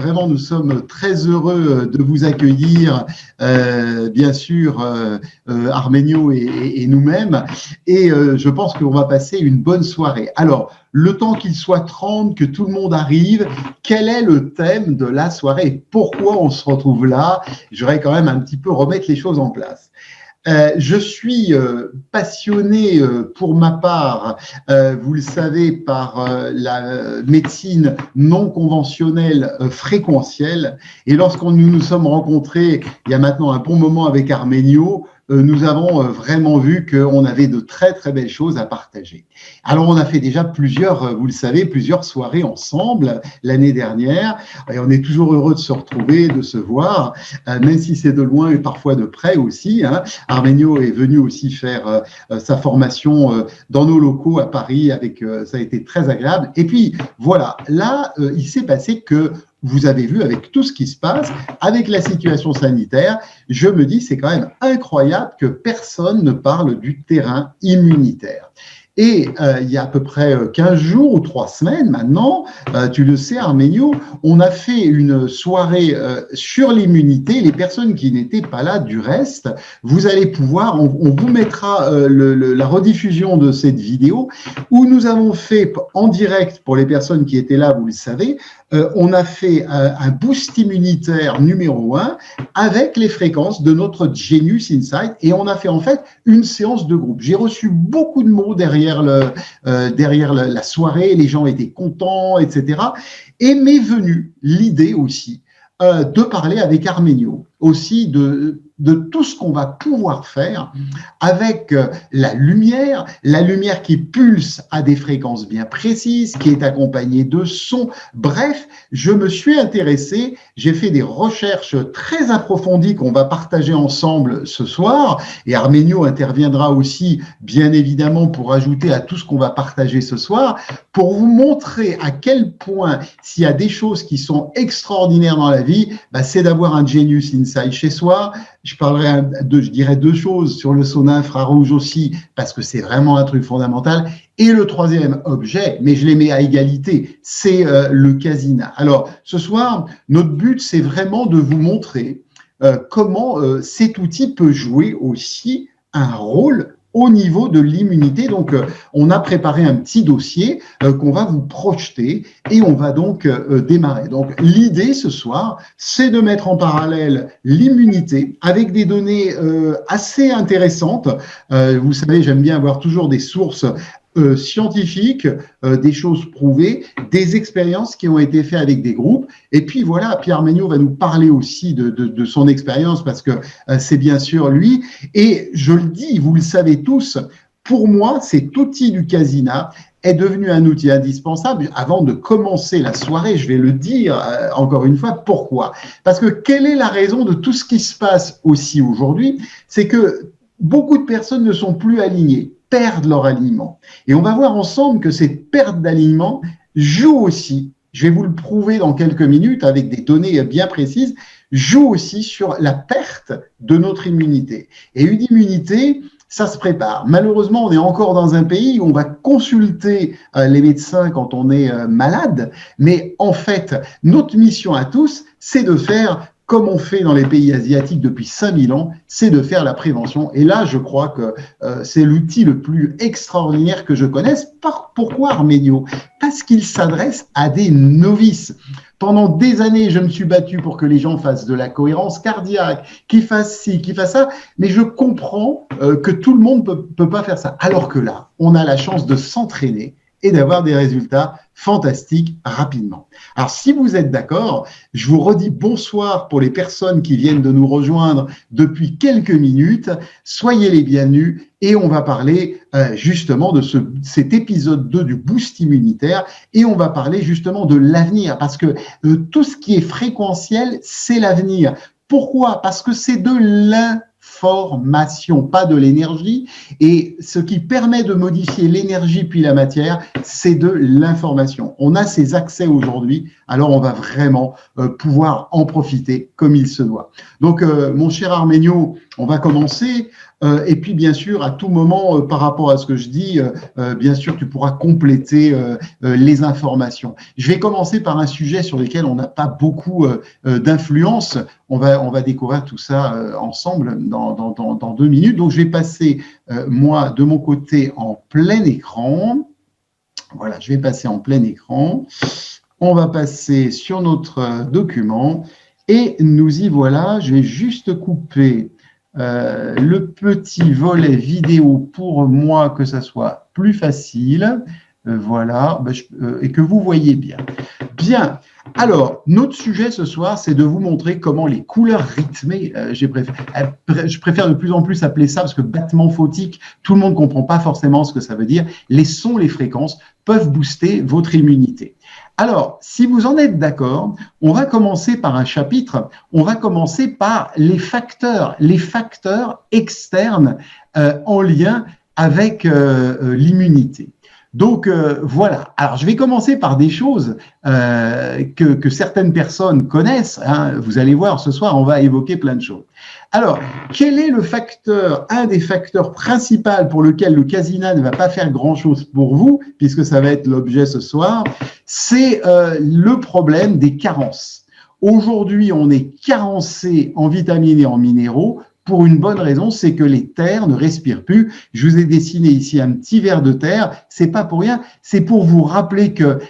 vraiment, nous sommes très heureux de vous accueillir, bien sûr, Arménio et nous-mêmes. Et je pense qu'on va passer une bonne soirée. Alors, le temps qu'il soit 30, que tout le monde arrive, quel est le thème de la soirée? Pourquoi on se retrouve là? Je voudrais quand même un petit peu remettre les choses en place. Je suis passionné pour ma part, vous le savez, par la médecine non conventionnelle fréquentielle. Et lorsqu'on nous sommes rencontrés il y a maintenant un bon moment avec Arménio, nous avons vraiment vu qu'on avait de très très belles choses à partager. Alors on a fait déjà plusieurs, vous le savez, plusieurs soirées ensemble l'année dernière, et on est toujours heureux de se retrouver, de se voir, même si c'est de loin et parfois de près aussi. Hein. Arménio est venu aussi faire sa formation dans nos locaux à Paris, ça a été très agréable. Et puis voilà, là il s'est passé que vous avez vu avec tout ce qui se passe, avec la situation sanitaire, je me dis c'est quand même incroyable que personne ne parle du terrain immunitaire. Et il y a à peu près 15 jours ou 3 semaines maintenant, tu le sais Arménio, on a fait une soirée sur l'immunité. Les personnes qui n'étaient pas là du reste, vous allez pouvoir, on vous mettra la rediffusion de cette vidéo où nous avons fait en direct pour les personnes qui étaient là, vous le savez, on a fait un boost immunitaire numéro 1 avec les fréquences de notre Genius Insight et on a fait en fait une séance de groupe. J'ai reçu beaucoup de mots derrière la soirée, les gens étaient contents, etc. Et m'est venue l'idée aussi de parler avec Arménio, aussi de tout ce qu'on va pouvoir faire avec la lumière qui pulse à des fréquences bien précises, qui est accompagnée de sons. Bref, je me suis intéressé, j'ai fait des recherches très approfondies qu'on va partager ensemble ce soir, et Arménio interviendra aussi, bien évidemment, pour ajouter à tout ce qu'on va partager ce soir, pour vous montrer à quel point, s'il y a des choses qui sont extraordinaires dans la vie, c'est d'avoir un Genius Insight chez soi. Je dirais 2 choses sur le sauna infrarouge aussi, parce que c'est vraiment un truc fondamental. Et le troisième objet, mais je les mets à égalité, c'est le Casina. Alors, ce soir, notre but, c'est vraiment de vous montrer comment cet outil peut jouer aussi un rôle au niveau de l'immunité. Donc, on a préparé un petit dossier qu'on va vous projeter et on va donc démarrer. Donc, l'idée ce soir, c'est de mettre en parallèle l'immunité avec des données assez intéressantes. Vous savez, j'aime bien avoir toujours des sources scientifiques, des choses prouvées, des expériences qui ont été faites avec des groupes. Et puis voilà, Pierre Arménio va nous parler aussi de son expérience parce que c'est bien sûr lui. Et je le dis, vous le savez tous, pour moi, cet outil du Casina est devenu un outil indispensable. Avant de commencer la soirée, je vais le dire encore une fois, pourquoi? Parce que quelle est la raison de tout ce qui se passe aussi aujourd'hui? C'est que beaucoup de personnes ne sont plus alignées, perdent leur alignement. Et on va voir ensemble que cette perte d'alignement joue aussi, je vais vous le prouver dans quelques minutes avec des données bien précises, joue aussi sur la perte de notre immunité. Et une immunité, ça se prépare. Malheureusement, on est encore dans un pays où on va consulter les médecins quand on est malade, mais en fait, notre mission à tous, c'est de faire comme on fait dans les pays asiatiques depuis 5000 ans, c'est de faire la prévention. Et là, je crois que c'est l'outil le plus extraordinaire que je connaisse. Pourquoi Arménio? Parce qu'il s'adresse à des novices. Pendant des années, je me suis battu pour que les gens fassent de la cohérence cardiaque, qu'ils fassent ci, qu'ils fassent ça, mais je comprends que tout le monde peut pas faire ça. Alors que là, on a la chance de s'entraîner et d'avoir des résultats fantastiques rapidement. Alors, si vous êtes d'accord, je vous redis bonsoir pour les personnes qui viennent de nous rejoindre depuis quelques minutes. Soyez les bienvenus et on va parler justement de cet épisode 2 du boost immunitaire et on va parler justement de l'avenir parce que tout ce qui est fréquentiel, c'est l'avenir. Pourquoi? Parce que c'est de l'information, pas de l'énergie. Et ce qui permet de modifier l'énergie puis la matière, c'est de l'information. On a ces accès aujourd'hui, alors on va vraiment pouvoir en profiter comme il se doit. Donc, mon cher Arménio, On va commencer. Et puis, bien sûr, à tout moment, par rapport à ce que je dis, bien sûr, tu pourras compléter les informations. Je vais commencer par un sujet sur lequel on n'a pas beaucoup d'influence. On va découvrir tout ça ensemble dans 2 minutes. Donc, je vais passer, moi, de mon côté, en plein écran. Voilà, je vais passer en plein écran. On va passer sur notre document et nous y voilà. Je vais juste couper le petit volet vidéo pour moi, que ça soit plus facile. Voilà, et que vous voyez bien. Bien. Alors, notre sujet ce soir, c'est de vous montrer comment les couleurs rythmées, je préfère de plus en plus appeler ça parce que battement photique, tout le monde ne comprend pas forcément ce que ça veut dire. Les sons, les fréquences peuvent booster votre immunité. Alors, si vous en êtes d'accord, on va commencer par un chapitre, on va commencer par les facteurs externes en lien avec l'immunité. Donc voilà, alors je vais commencer par des choses que certaines personnes connaissent, hein. Vous allez voir, ce soir on va évoquer plein de choses. Alors, quel est le facteur, un des facteurs principaux pour lequel le Casina ne va pas faire grand-chose pour vous, puisque ça va être l'objet ce soir, c'est le problème des carences. Aujourd'hui, on est carencé en vitamines et en minéraux, pour une bonne raison, c'est que les terres ne respirent plus. Je vous ai dessiné ici un petit ver de terre. C'est pas pour rien. C'est pour vous rappeler que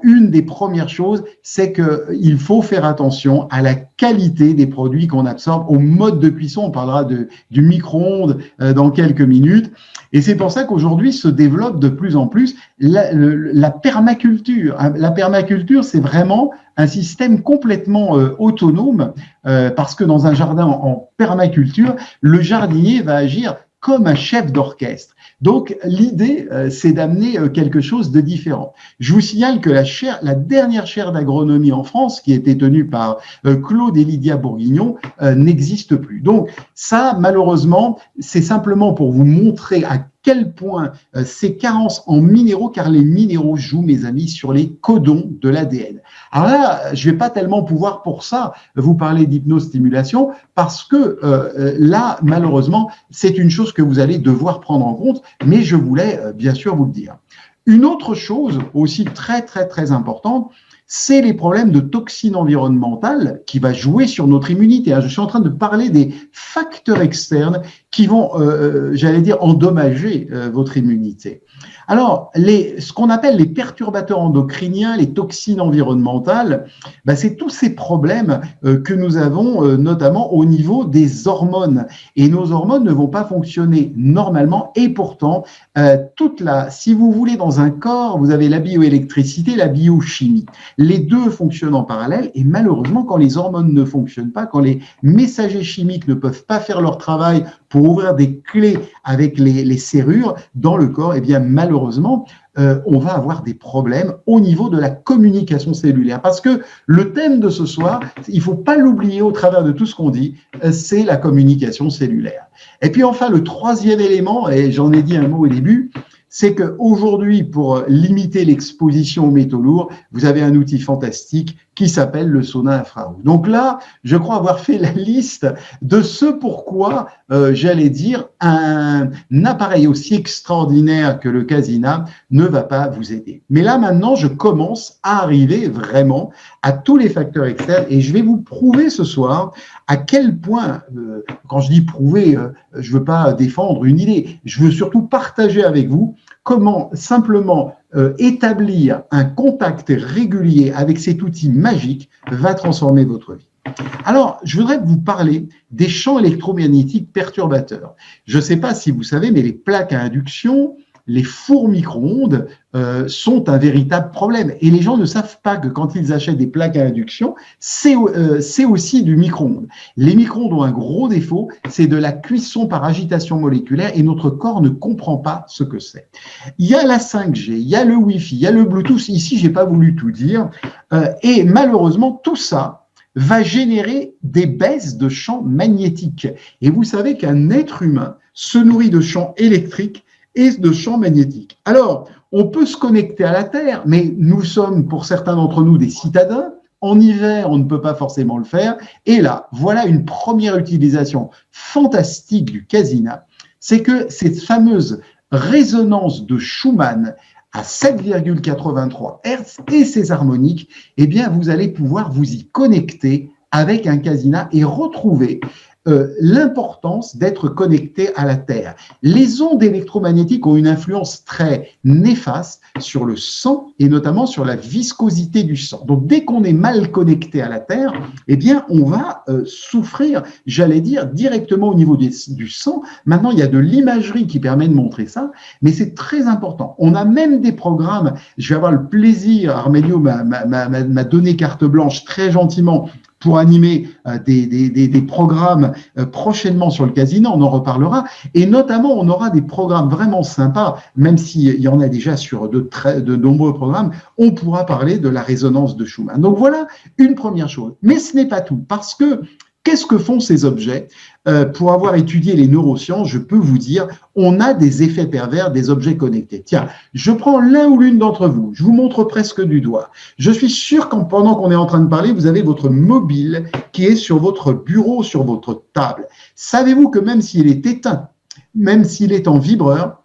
une des premières choses, c'est qu'il faut faire attention à la qualité des produits qu'on absorbe, au mode de cuisson. On parlera du micro-ondes dans quelques minutes. Et c'est pour ça qu'aujourd'hui se développe de plus en plus la permaculture. La permaculture, c'est vraiment un système complètement autonome parce que dans un jardin en permaculture, le jardinier va agir comme un chef d'orchestre. Donc, l'idée, c'est d'amener quelque chose de différent. Je vous signale que la dernière chaire d'agronomie en France, qui était tenue par Claude et Lydia Bourguignon, n'existe plus. Donc, ça, malheureusement, c'est simplement pour vous montrer à quel point ces carences en minéraux, car les minéraux jouent, mes amis, sur les codons de l'ADN. Alors là, je ne vais pas tellement pouvoir pour ça vous parler d'hypnostimulation, parce que là, malheureusement, c'est une chose que vous allez devoir prendre en compte, mais je voulais bien sûr vous le dire. Une autre chose aussi très, très, très importante, c'est les problèmes de toxines environnementales qui va jouer sur notre immunité. Je suis en train de parler des facteurs externes qui vont, j'allais dire, endommager votre immunité. Alors, ce qu'on appelle les perturbateurs endocriniens, les toxines environnementales, c'est tous ces problèmes que nous avons, notamment au niveau des hormones. Et nos hormones ne vont pas fonctionner normalement. Et pourtant, si vous voulez, dans un corps, vous avez la bioélectricité, la biochimie. Les deux fonctionnent en parallèle. Et malheureusement, quand les hormones ne fonctionnent pas, quand les messagers chimiques ne peuvent pas faire leur travail pour ouvrir des clés avec les serrures dans le corps, eh bien malheureusement, on va avoir des problèmes au niveau de la communication cellulaire. Parce que le thème de ce soir, il ne faut pas l'oublier au travers de tout ce qu'on dit, c'est la communication cellulaire. Et puis enfin, le troisième élément, et j'en ai dit un mot au début, c'est qu'aujourd'hui, pour limiter l'exposition aux métaux lourds, vous avez un outil fantastique qui s'appelle le sauna infrarouge. Donc là, je crois avoir fait la liste de ce pourquoi, j'allais dire, un appareil aussi extraordinaire que le Casina ne va pas vous aider. Mais là, maintenant, je commence à arriver vraiment à tous les facteurs externes et je vais vous prouver ce soir à quel point, quand je dis prouver, je ne veux pas défendre une idée, je veux surtout partager avec vous comment simplement établir un contact régulier avec cet outil magique va transformer votre vie. Alors, je voudrais vous parler des champs électromagnétiques perturbateurs. Je ne sais pas si vous savez, mais les plaques à induction, les fours micro-ondes sont un véritable problème. Et les gens ne savent pas que quand ils achètent des plaques à induction, c'est aussi du micro-ondes. Les micro-ondes ont un gros défaut, c'est de la cuisson par agitation moléculaire et notre corps ne comprend pas ce que c'est. Il y a la 5G, il y a le Wi-Fi, il y a le Bluetooth. Ici, je n'ai pas voulu tout dire. Et malheureusement, tout ça va générer des baisses de champs magnétiques. Et vous savez qu'un être humain se nourrit de champs électriques et de champs magnétiques. Alors, on peut se connecter à la Terre, mais nous sommes, pour certains d'entre nous, des citadins. En hiver, on ne peut pas forcément le faire. Et là, voilà une première utilisation fantastique du casina, c'est que cette fameuse résonance de Schumann à 7,83 Hz et ses harmoniques, eh bien, vous allez pouvoir vous y connecter avec un casina et retrouver l'importance d'être connecté à la Terre. Les ondes électromagnétiques ont une influence très néfaste sur le sang et notamment sur la viscosité du sang. Donc, dès qu'on est mal connecté à la Terre, eh bien, on va souffrir, j'allais dire, directement au niveau du sang. Maintenant, il y a de l'imagerie qui permet de montrer ça, mais c'est très important. On a même des programmes, je vais avoir le plaisir, Armenio m'a donné carte blanche très gentiment pour animer des programmes prochainement sur le casino, on en reparlera, et notamment on aura des programmes vraiment sympas, même s'il y en a déjà sur de nombreux programmes, on pourra parler de la résonance de Schumann. Donc voilà une première chose, mais ce n'est pas tout, parce que qu'est-ce que font ces objets? Pour avoir étudié les neurosciences, je peux vous dire, on a des effets pervers des objets connectés. Tiens, je prends l'un ou l'une d'entre vous, je vous montre presque du doigt. Je suis sûr que pendant qu'on est en train de parler, vous avez votre mobile qui est sur votre bureau, sur votre table. Savez-vous que même s'il est éteint, même s'il est en vibreur,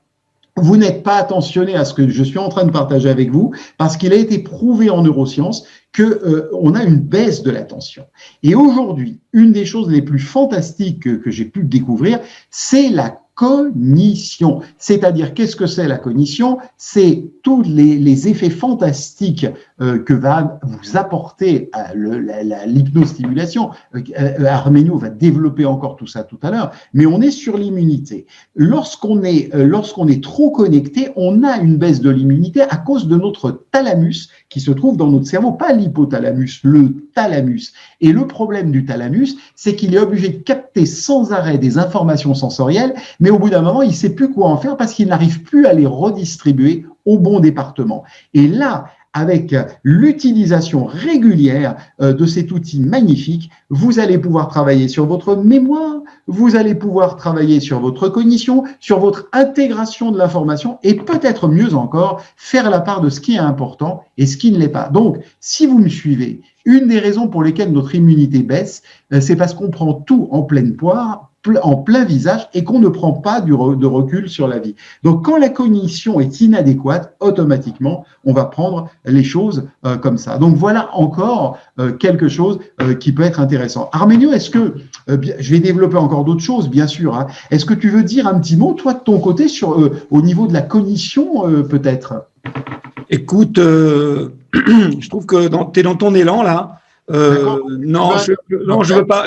vous n'êtes pas attentionné à ce que je suis en train de partager avec vous, parce qu'il a été prouvé en neurosciences qu'on a une baisse de l'attention. Et aujourd'hui, une des choses les plus fantastiques que j'ai pu découvrir, c'est la cognition. C'est-à-dire, qu'est-ce que c'est la cognition? C'est tous les effets fantastiques que va vous apporter l'hypnostimulation. Armenio va développer encore tout ça tout à l'heure, mais on est sur l'immunité. Lorsqu'on est trop connecté, on a une baisse de l'immunité à cause de notre thalamus qui se trouve dans notre cerveau, pas l'hypothalamus, le thalamus. Et le problème du thalamus, c'est qu'il est obligé de capter sans arrêt des informations sensorielles, mais au bout d'un moment, il ne sait plus quoi en faire parce qu'il n'arrive plus à les redistribuer au bon département. Et là, avec l'utilisation régulière de cet outil magnifique, vous allez pouvoir travailler sur votre mémoire, vous allez pouvoir travailler sur votre cognition, sur votre intégration de l'information et peut-être mieux encore, faire la part de ce qui est important et ce qui ne l'est pas. Donc, si vous me suivez, une des raisons pour lesquelles notre immunité baisse, c'est parce qu'on prend tout en pleine poire, en plein visage et qu'on ne prend pas de recul sur la vie. Donc, quand la cognition est inadéquate, automatiquement, on va prendre les choses comme ça. Donc, voilà encore quelque chose qui peut être intéressant. Armenio, est-ce que, je vais développer encore d'autres choses, bien sûr, hein. Est-ce que tu veux dire un petit mot, toi, de ton côté, au niveau de la cognition, peut-être? Écoute, je trouve que tu es dans ton élan, là. Non, je veux pas,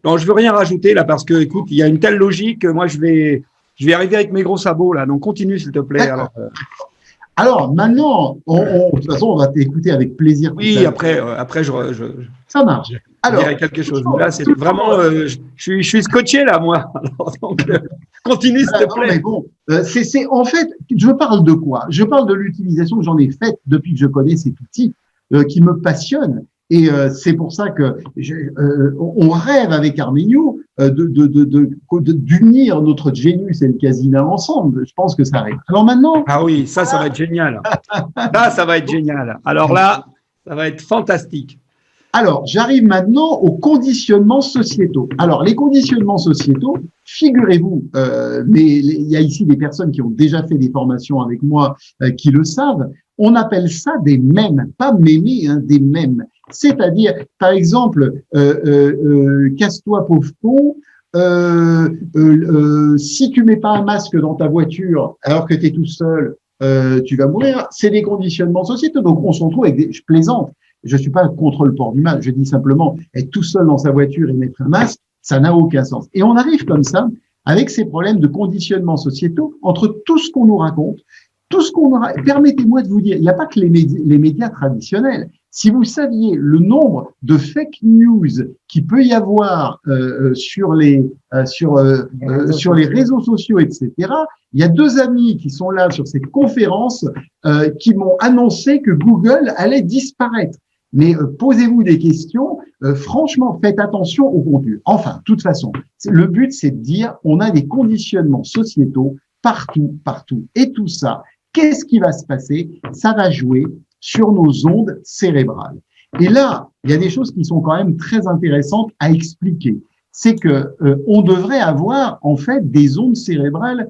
non, je veux rien rajouter là parce que, écoute, il y a une telle logique. Moi, je vais arriver avec mes gros sabots là. Donc, continue s'il te plaît. Alors maintenant, de toute façon, on va t'écouter avec plaisir. Oui, après, ça marche. Alors, je dirais quelque chose. Là, c'est vraiment, je suis scotché là, moi. Alors, donc, continue s'il te plaît. Non, mais bon, en fait, je parle de quoi? Je parle de l'utilisation que j'en ai faite depuis que je connais cet outil qui me passionne. Et c'est pour ça que on rêve avec Armenio d'unir notre Genius et le Casina ensemble. Je pense que ça arrive. Alors maintenant. Ah oui, ça va être génial. Ça va être génial. Alors là, ça va être fantastique. Alors, j'arrive maintenant aux conditionnements sociétaux. Alors, les conditionnements sociétaux, figurez-vous, mais il y a ici des personnes qui ont déjà fait des formations avec moi qui le savent, on appelle ça des mèmes, pas mémés, hein, des mèmes. C'est-à-dire, par exemple, casse-toi pauvre con, si tu mets pas un masque dans ta voiture alors que tu es tout seul, tu vas mourir. C'est des conditionnements sociétaux. Donc, on se retrouve avec je plaisante. Je suis pas contre le port du masque. Je dis simplement être tout seul dans sa voiture et mettre un masque, ça n'a aucun sens. Et on arrive comme ça avec ces problèmes de conditionnement sociétaux entre tout ce qu'on nous raconte, tout ce qu'on aura. Permettez-moi de vous dire, il n'y a pas que les médias traditionnels. Si vous saviez le nombre de fake news qu'il peut y avoir sur les réseaux sociaux, etc., il y a deux amis qui sont là sur cette conférence qui m'ont annoncé que Google allait disparaître. Mais posez-vous des questions. Franchement, faites attention au contenu. Enfin, de toute façon, le but, c'est de dire on a des conditionnements sociétaux partout. Et tout ça, qu'est-ce qui va se passer? Ça va jouer sur nos ondes cérébrales. Et là, il y a des choses qui sont quand même très intéressantes à expliquer. C'est que on devrait avoir en fait des ondes cérébrales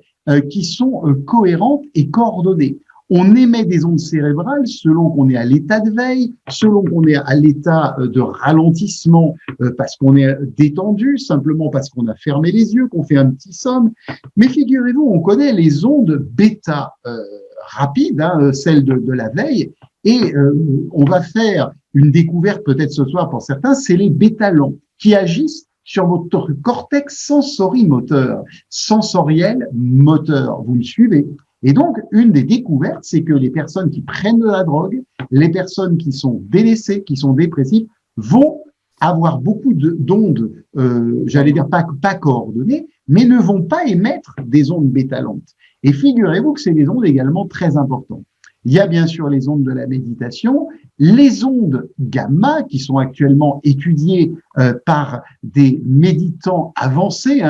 qui sont cohérentes et coordonnées. On émet des ondes cérébrales selon qu'on est à l'état de veille, selon qu'on est à l'état de ralentissement parce qu'on est détendu, simplement parce qu'on a fermé les yeux, qu'on fait un petit somme. Mais figurez-vous, on connaît les ondes bêta rapides, hein, celles de la veille, et on va faire une découverte peut-être ce soir pour certains, c'est les bêta-lents qui agissent sur votre cortex sensorimoteur, sensoriel moteur. Vous me suivez? Et donc, une des découvertes, c'est que les personnes qui prennent de la drogue, les personnes qui sont délaissées, qui sont dépressives, vont avoir beaucoup d'ondes, j'allais dire pas coordonnées, mais ne vont pas émettre des ondes bêta-lentes. Et figurez-vous que c'est des ondes également très importantes. Il y a bien sûr les ondes de la méditation, les ondes gamma qui sont actuellement étudiées par des méditants avancés.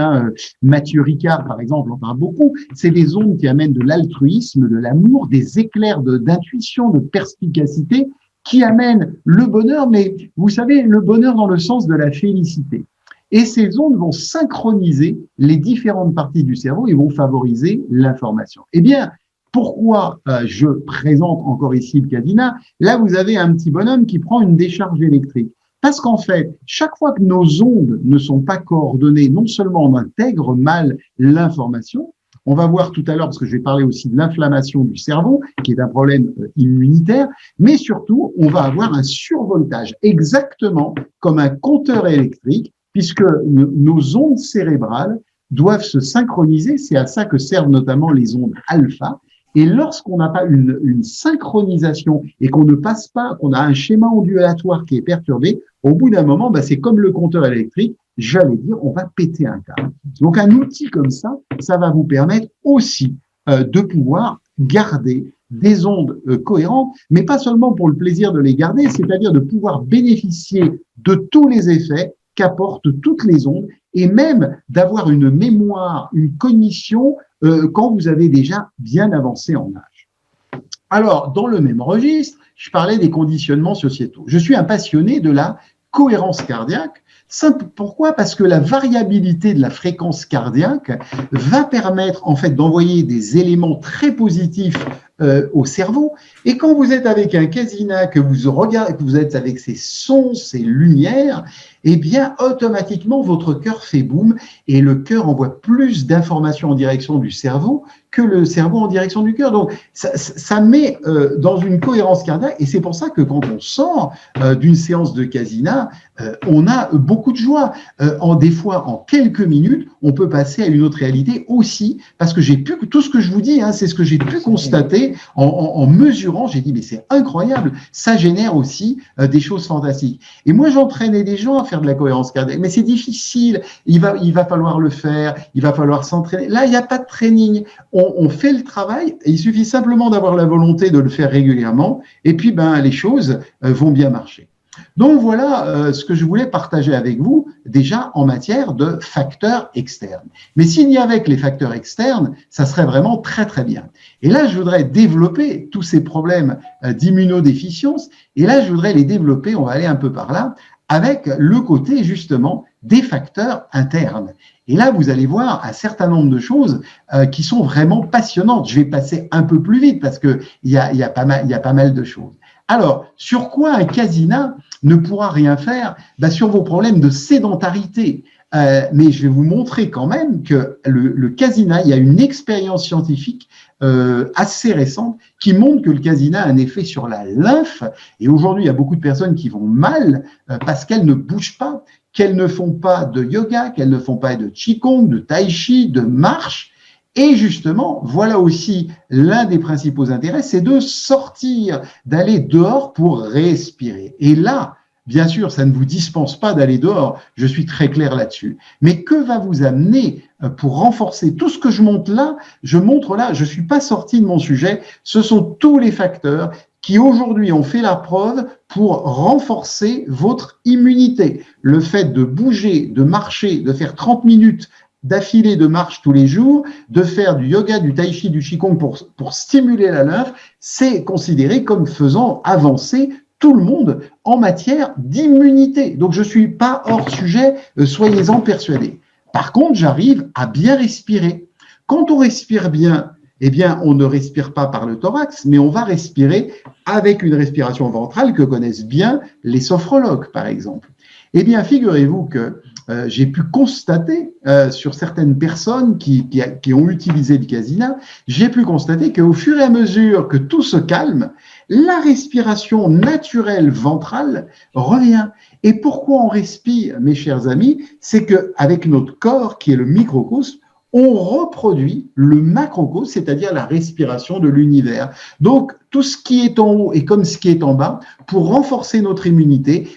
Mathieu Ricard, par exemple, en parle beaucoup. C'est des ondes qui amènent de l'altruisme, de l'amour, des éclairs d'intuition, de perspicacité qui amènent le bonheur, mais vous savez, le bonheur dans le sens de la félicité. Et ces ondes vont synchroniser les différentes parties du cerveau et vont favoriser l'information. Eh bien, pourquoi je présente encore ici le cadenas? Là, vous avez un petit bonhomme qui prend une décharge électrique. Parce qu'en fait, chaque fois que nos ondes ne sont pas coordonnées, non seulement on intègre mal l'information, on va voir tout à l'heure, parce que je vais parler aussi de l'inflammation du cerveau, qui est un problème immunitaire, mais surtout, on va avoir un survoltage, exactement comme un compteur électrique, puisque nos ondes cérébrales doivent se synchroniser. C'est à ça que servent notamment les ondes alpha. Et lorsqu'on n'a pas une synchronisation et qu'on ne passe pas, qu'on a un schéma ondulatoire qui est perturbé, au bout d'un moment, c'est comme le compteur électrique, j'allais dire, on va péter un câble. Donc un outil comme ça va vous permettre aussi de pouvoir garder des ondes cohérentes, mais pas seulement pour le plaisir de les garder, c'est-à-dire de pouvoir bénéficier de tous les effets qu'apportent toutes les ondes et même d'avoir une mémoire, une cognition quand vous avez déjà bien avancé en âge. Alors, dans le même registre, je parlais des conditionnements sociétaux. Je suis un passionné de la cohérence cardiaque. Pourquoi? Parce que la variabilité de la fréquence cardiaque va permettre en fait d'envoyer des éléments très positifs au cerveau. Et quand vous êtes avec un cadenas, que vous regardez, que vous êtes avec ces sons, ces lumières, eh bien, automatiquement, votre cœur fait boum et le cœur envoie plus d'informations en direction du cerveau que le cerveau en direction du cœur. Donc, ça met dans une cohérence cardiaque et c'est pour ça que quand on sort d'une séance de cadenas, on a beaucoup de joie. Des fois, en quelques minutes, on peut passer à une autre réalité aussi parce que tout ce que je vous dis, c'est ce que j'ai pu constater en mesurant. J'ai dit, mais c'est incroyable, ça génère aussi des choses fantastiques. Et moi, j'entraînais des gens à faire de la cohérence cardiaque, mais c'est difficile, il va falloir le faire, il va falloir s'entraîner. Là, il n'y a pas de training, on fait le travail, et il suffit simplement d'avoir la volonté de le faire régulièrement, et puis les choses vont bien marcher. Donc voilà ce que je voulais partager avec vous déjà en matière de facteurs externes. Mais s'il n'y avait que les facteurs externes, ça serait vraiment très très bien. Et là, je voudrais développer tous ces problèmes d'immunodéficience, et là, je voudrais les développer, on va aller un peu par là, avec le côté justement des facteurs internes. Et là, vous allez voir un certain nombre de choses qui sont vraiment passionnantes. Je vais passer un peu plus vite parce qu'il y a pas mal de choses. Alors, sur quoi un cadenas ne pourra rien faire? Sur vos problèmes de sédentarité. Mais je vais vous montrer quand même que le cadenas, il y a une expérience scientifique assez récente qui montre que le cadenas a un effet sur la lymphe. Et aujourd'hui, il y a beaucoup de personnes qui vont mal parce qu'elles ne bougent pas, qu'elles ne font pas de yoga, qu'elles ne font pas de qigong, de tai chi, de marche. Et justement, voilà aussi l'un des principaux intérêts, c'est de sortir, d'aller dehors pour respirer. Et là, bien sûr, ça ne vous dispense pas d'aller dehors, je suis très clair là-dessus. Mais que va vous amener pour renforcer tout ce que je montre là, je ne suis pas sorti de mon sujet, ce sont tous les facteurs qui aujourd'hui ont fait la preuve pour renforcer votre immunité. Le fait de bouger, de marcher, de faire 30 minutes d'affilée de marche tous les jours, de faire du yoga, du tai chi, du qigong pour stimuler la lymphe, c'est considéré comme faisant avancer tout le monde en matière d'immunité. Donc, je ne suis pas hors sujet, soyez-en persuadés. Par contre, j'arrive à bien respirer. Quand on respire bien, eh bien, on ne respire pas par le thorax, mais on va respirer avec une respiration ventrale que connaissent bien les sophrologues, par exemple. Eh bien, figurez-vous que j'ai pu constater sur certaines personnes qui ont utilisé le Casina, j'ai pu constater qu'au fur et à mesure que tout se calme, la respiration naturelle ventrale revient. Et pourquoi on respire, mes chers amis? C'est qu'avec notre corps, qui est le microcosme, on reproduit le macrocosme, c'est-à-dire la respiration de l'univers. Donc, tout ce qui est en haut est comme ce qui est en bas, pour renforcer notre immunité,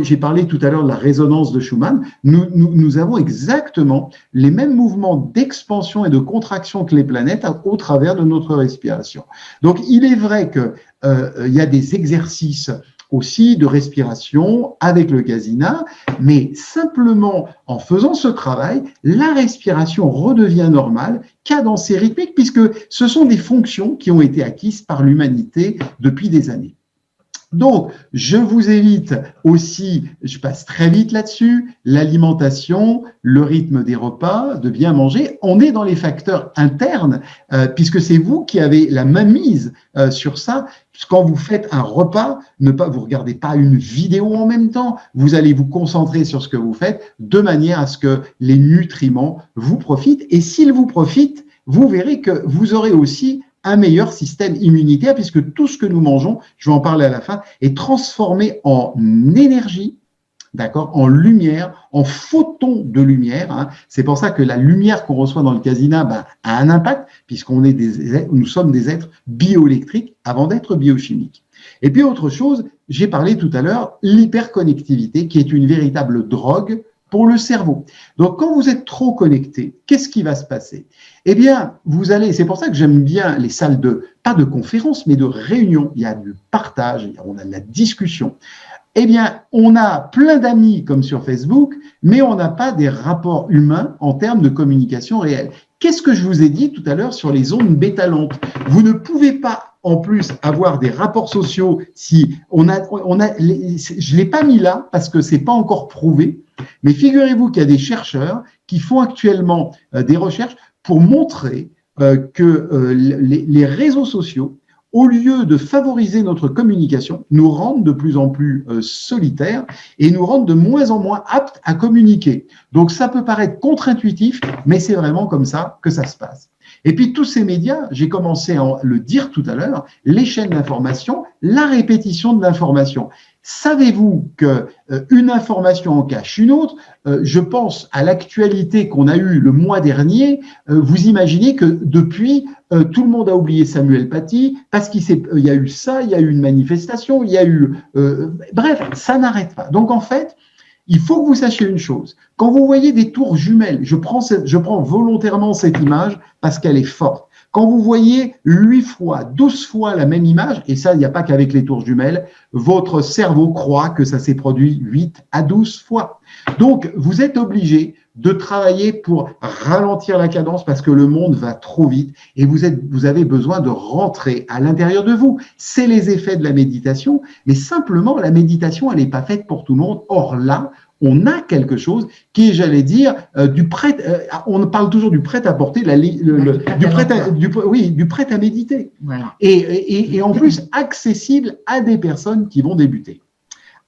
j'ai parlé tout à l'heure de la résonance de Schumann, nous avons exactement les mêmes mouvements d'expansion et de contraction que les planètes au travers de notre respiration. Donc, il est vrai qu'il y a des exercices aussi de respiration avec le Casina, mais simplement en faisant ce travail, la respiration redevient normale, cadencée, rythmique, puisque ce sont des fonctions qui ont été acquises par l'humanité depuis des années. Donc, je vous évite aussi, je passe très vite là-dessus, l'alimentation, le rythme des repas, de bien manger. On est dans les facteurs internes, puisque c'est vous qui avez la mainmise sur ça. Quand vous faites un repas, vous regardez pas une vidéo en même temps. Vous allez vous concentrer sur ce que vous faites de manière à ce que les nutriments vous profitent. Et s'ils vous profitent, vous verrez que vous aurez aussi un meilleur système immunitaire, puisque tout ce que nous mangeons, je vais en parler à la fin, est transformé en énergie, d'accord, en lumière, en photons de lumière. Hein. C'est pour ça que la lumière qu'on reçoit dans le Casina a un impact, nous sommes des êtres bioélectriques avant d'être biochimiques. Et puis autre chose, j'ai parlé tout à l'heure, l'hyperconnectivité, qui est une véritable drogue pour le cerveau. Donc, quand vous êtes trop connecté, qu'est-ce qui va se passer? Eh bien, c'est pour ça que j'aime bien les salles pas de conférence, mais de réunion. Il y a du partage, on a de la discussion. Eh bien, on a plein d'amis comme sur Facebook, mais on n'a pas des rapports humains en termes de communication réelle. Qu'est-ce que je vous ai dit tout à l'heure sur les ondes bêta-lentes? Vous ne pouvez pas en plus avoir des rapports sociaux si je ne l'ai pas mis là parce que c'est pas encore prouvé, mais figurez-vous qu'il y a des chercheurs qui font actuellement des recherches pour montrer que les réseaux sociaux, au lieu de favoriser notre communication, nous rendent de plus en plus solitaires et nous rendent de moins en moins aptes à communiquer. Donc, ça peut paraître contre-intuitif, mais c'est vraiment comme ça que ça se passe. Et puis, tous ces médias, j'ai commencé à le dire tout à l'heure, les chaînes d'information, la répétition de l'information. Savez-vous qu'une information en cache une autre? Je pense à l'actualité qu'on a eue le mois dernier. Vous imaginez que depuis, tout le monde a oublié Samuel Paty parce qu'il y a eu ça, il y a eu une manifestation, il y a eu… bref, ça n'arrête pas. Donc, en fait, il faut que vous sachiez une chose. Quand vous voyez des tours jumelles, je prends volontairement cette image parce qu'elle est forte. Quand vous voyez 8 fois, 12 fois la même image, et ça, il n'y a pas qu'avec les tours jumelles, votre cerveau croit que ça s'est produit 8 à 12 fois. Donc, vous êtes obligé de travailler pour ralentir la cadence parce que le monde va trop vite et vous avez besoin de rentrer à l'intérieur de vous. C'est les effets de la méditation, mais simplement, la méditation, elle n'est pas faite pour tout le monde. Or là, on a quelque chose qui est, j'allais dire, on parle toujours du prêt à porter, du prêt à méditer. Voilà. Et en plus, accessible à des personnes qui vont débuter.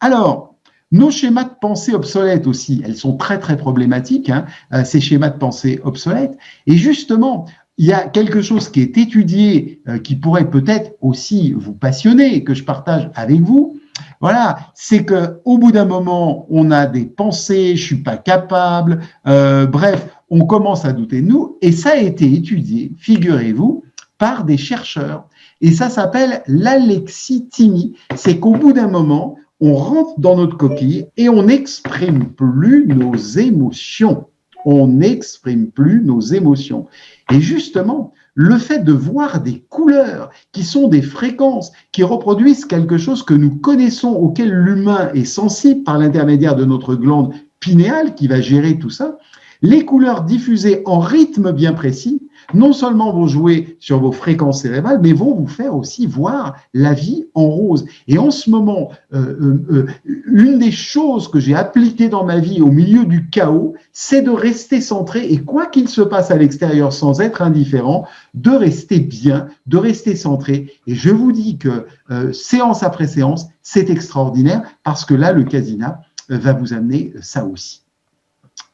Alors, nos schémas de pensée obsolètes aussi, elles sont très, très problématiques, hein, ces schémas de pensée obsolètes. Et justement, il y a quelque chose qui est étudié, qui pourrait peut-être aussi vous passionner, que je partage avec vous. Voilà, c'est qu'au bout d'un moment, on a des pensées, je suis pas capable, bref, on commence à douter de nous, et ça a été étudié, figurez-vous, par des chercheurs. Et ça s'appelle l'alexithymie. C'est qu'au bout d'un moment, on rentre dans notre coquille et on n'exprime plus nos émotions. On n'exprime plus nos émotions. Et justement, le fait de voir des couleurs qui sont des fréquences, qui reproduisent quelque chose que nous connaissons, auquel l'humain est sensible par l'intermédiaire de notre glande pinéale qui va gérer tout ça, Les couleurs diffusées en rythme bien précis, non seulement vont jouer sur vos fréquences cérébrales, mais vont vous faire aussi voir la vie en rose. Et en ce moment, une des choses que j'ai appliquées dans ma vie au milieu du chaos, c'est de rester centré et quoi qu'il se passe à l'extérieur sans être indifférent, de rester bien, de rester centré. Et je vous dis que séance après séance, c'est extraordinaire parce que là, le Casina va vous amener ça aussi.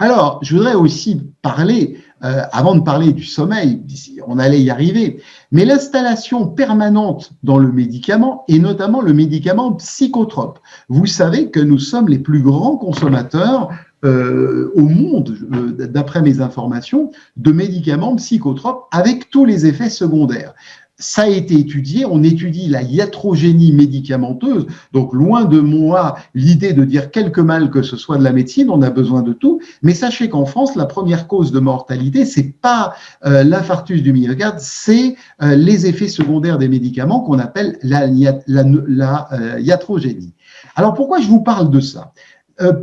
Alors, je voudrais aussi parler, avant de parler du sommeil, on allait y arriver, mais l'installation permanente dans le médicament, et notamment le médicament psychotrope. Vous savez que nous sommes les plus grands consommateurs au monde, d'après mes informations, de médicaments psychotropes avec tous les effets secondaires. Ça a été étudié, on étudie la iatrogénie médicamenteuse, donc loin de moi l'idée de dire quelque mal que ce soit de la médecine, on a besoin de tout, mais sachez qu'en France, la première cause de mortalité, c'est pas l'infarctus du myocarde, c'est les effets secondaires des médicaments qu'on appelle la iatrogénie. Alors pourquoi je vous parle de ça ?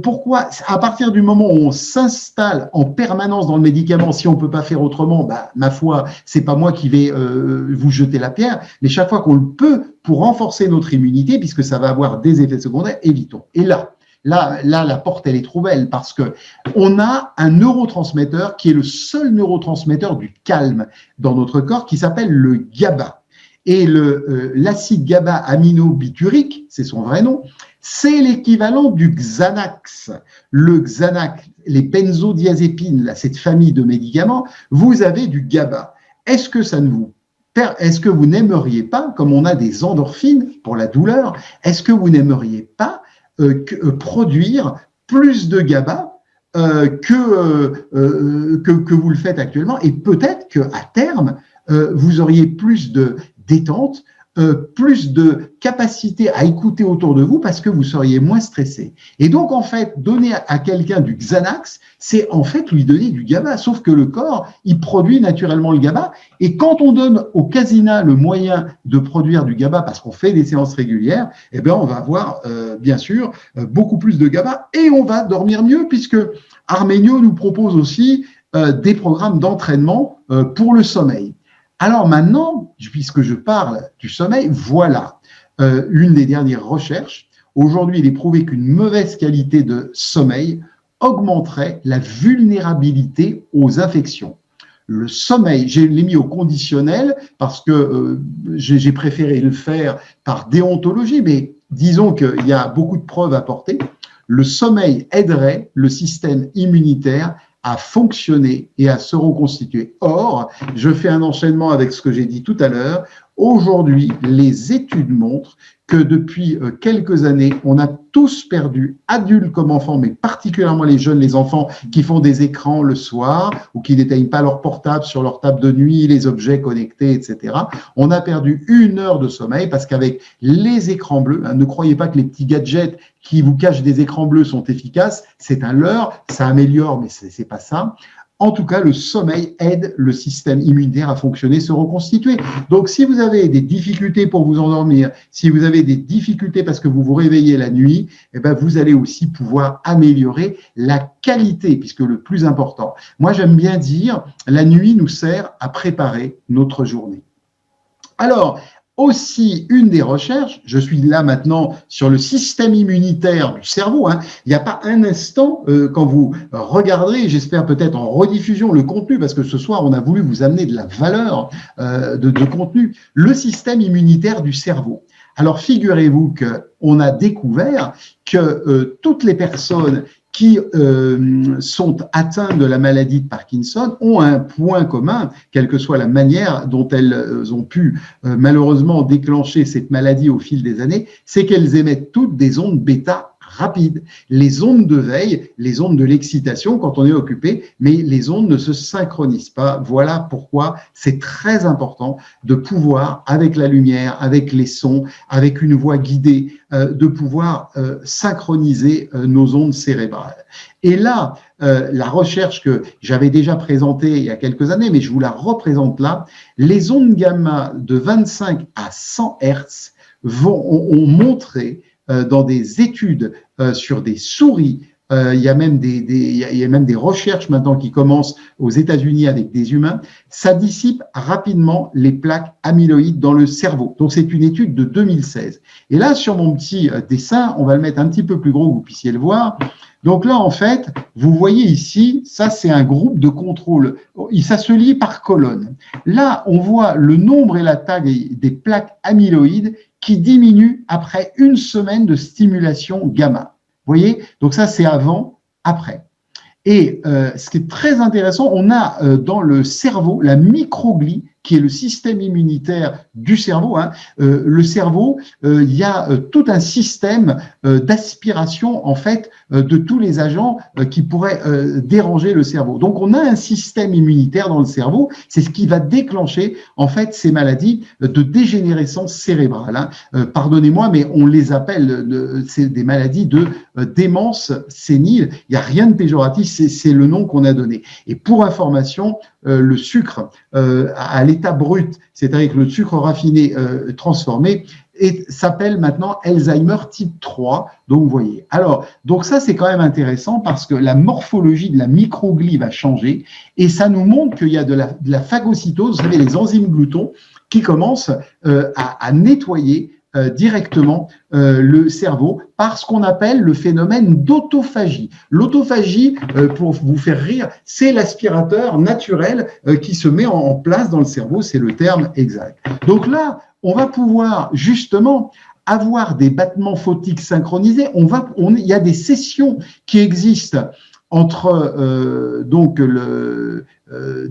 Pourquoi, à partir du moment où on s'installe en permanence dans le médicament, si on ne peut pas faire autrement, ma foi, c'est pas moi qui vais vous jeter la pierre, mais chaque fois qu'on le peut pour renforcer notre immunité, puisque ça va avoir des effets secondaires, évitons. Et là, la porte, elle est trop belle parce que on a un neurotransmetteur qui est le seul neurotransmetteur du calme dans notre corps qui s'appelle le GABA. Et l'acide GABA-aminobutyrique, c'est son vrai nom, c'est l'équivalent du Xanax. Le Xanax, les benzodiazépines, là, cette famille de médicaments, vous avez du GABA. Est-ce que vous n'aimeriez pas, comme on a des endorphines pour la douleur, est-ce que vous n'aimeriez pas produire plus de GABA que vous le faites actuellement, et peut-être qu'à terme, vous auriez plus de détente, plus de capacité à écouter autour de vous parce que vous seriez moins stressé. Et donc, en fait, donner à quelqu'un du Xanax, c'est en fait lui donner du GABA, sauf que le corps, il produit naturellement le GABA. Et quand on donne au Casina le moyen de produire du GABA parce qu'on fait des séances régulières, eh bien, on va avoir, bien sûr, beaucoup plus de GABA et on va dormir mieux puisque Armenio nous propose aussi des programmes d'entraînement pour le sommeil. Alors maintenant, puisque je parle du sommeil, voilà une des dernières recherches. Aujourd'hui, il est prouvé qu'une mauvaise qualité de sommeil augmenterait la vulnérabilité aux infections. Le sommeil, je l'ai mis au conditionnel parce que j'ai préféré le faire par déontologie, mais disons qu'il y a beaucoup de preuves à porter. Le sommeil aiderait le système immunitaire à fonctionner et à se reconstituer. Or, je fais un enchaînement avec ce que j'ai dit tout à l'heure. Aujourd'hui, les études montrent que depuis quelques années, on a tous perdu, adultes comme enfants, mais particulièrement les jeunes, les enfants qui font des écrans le soir ou qui n'éteignent pas leur portable sur leur table de nuit, les objets connectés, etc. On a perdu 1 heure de sommeil parce qu'avec les écrans bleus, ne croyez pas que les petits gadgets qui vous cachent des écrans bleus sont efficaces, c'est un leurre, ça améliore, mais c'est pas ça. En tout cas, le sommeil aide le système immunitaire à fonctionner, se reconstituer. Donc, si vous avez des difficultés pour vous endormir, si vous avez des difficultés parce que vous vous réveillez la nuit, eh ben, vous allez aussi pouvoir améliorer la qualité, puisque le plus important. Moi, j'aime bien dire, la nuit nous sert à préparer notre journée. Alors, aussi, une des recherches, je suis là maintenant sur le système immunitaire du cerveau, il n'y a pas un instant, quand vous regarderez, j'espère peut-être en rediffusion le contenu, parce que ce soir, on a voulu vous amener de la valeur de contenu, le système immunitaire du cerveau. Alors, figurez-vous qu'on a découvert que toutes les personnes qui sont atteints de la maladie de Parkinson ont un point commun, quelle que soit la manière dont elles ont pu malheureusement déclencher cette maladie au fil des années, c'est qu'elles émettent toutes des ondes bêta rapides. Les ondes de veille, les ondes de l'excitation quand on est occupé, mais les ondes ne se synchronisent pas. Voilà pourquoi c'est très important de pouvoir, avec la lumière, avec les sons, avec une voix guidée, de pouvoir synchroniser nos ondes cérébrales. Et là, la recherche que j'avais déjà présentée il y a quelques années, mais je vous la représente là, les ondes gamma de 25 à 100 Hz ont montré dans des études sur des souris il y a même il y a même des recherches maintenant qui commencent aux États-Unis avec des humains, ça dissipe rapidement les plaques amyloïdes dans le cerveau. Donc, c'est une étude de 2016. Et là, sur mon petit dessin, on va le mettre un petit peu plus gros que vous puissiez le voir. Donc là, en fait, vous voyez ici, ça c'est un groupe de contrôle. Ça se lie par colonne. Là, on voit le nombre et la taille des plaques amyloïdes qui diminuent après une semaine de stimulation gamma. Vous voyez? Donc ça, c'est avant, après. Et ce qui est très intéressant, on a dans le cerveau la microglie, qui est le système immunitaire du cerveau. Le cerveau, il y a tout un système d'aspiration en fait de tous les agents qui pourraient déranger le cerveau. Donc on a un système immunitaire dans le cerveau, c'est ce qui va déclencher en fait ces maladies de dégénérescence cérébrale. Pardonnez-moi, mais on les appelle c'est des maladies de démence sénile. Il n'y a rien de péjoratif, c'est le nom qu'on a donné. Et pour information, le sucre à l'état brut, c'est-à-dire que le sucre raffiné transformé, s'appelle maintenant Alzheimer type 3. Donc, vous voyez. Alors, donc ça, c'est quand même intéressant parce que la morphologie de la microglie va changer et ça nous montre qu'il y a de la phagocytose, vous savez, les enzymes gloutons qui commencent à nettoyer directement le cerveau par ce qu'on appelle le phénomène d'autophagie. L'autophagie, pour vous faire rire, c'est l'aspirateur naturel qui se met en place dans le cerveau, c'est le terme exact. Donc là, on va pouvoir justement avoir des battements photiques synchronisés. Il y a des sessions qui existent entre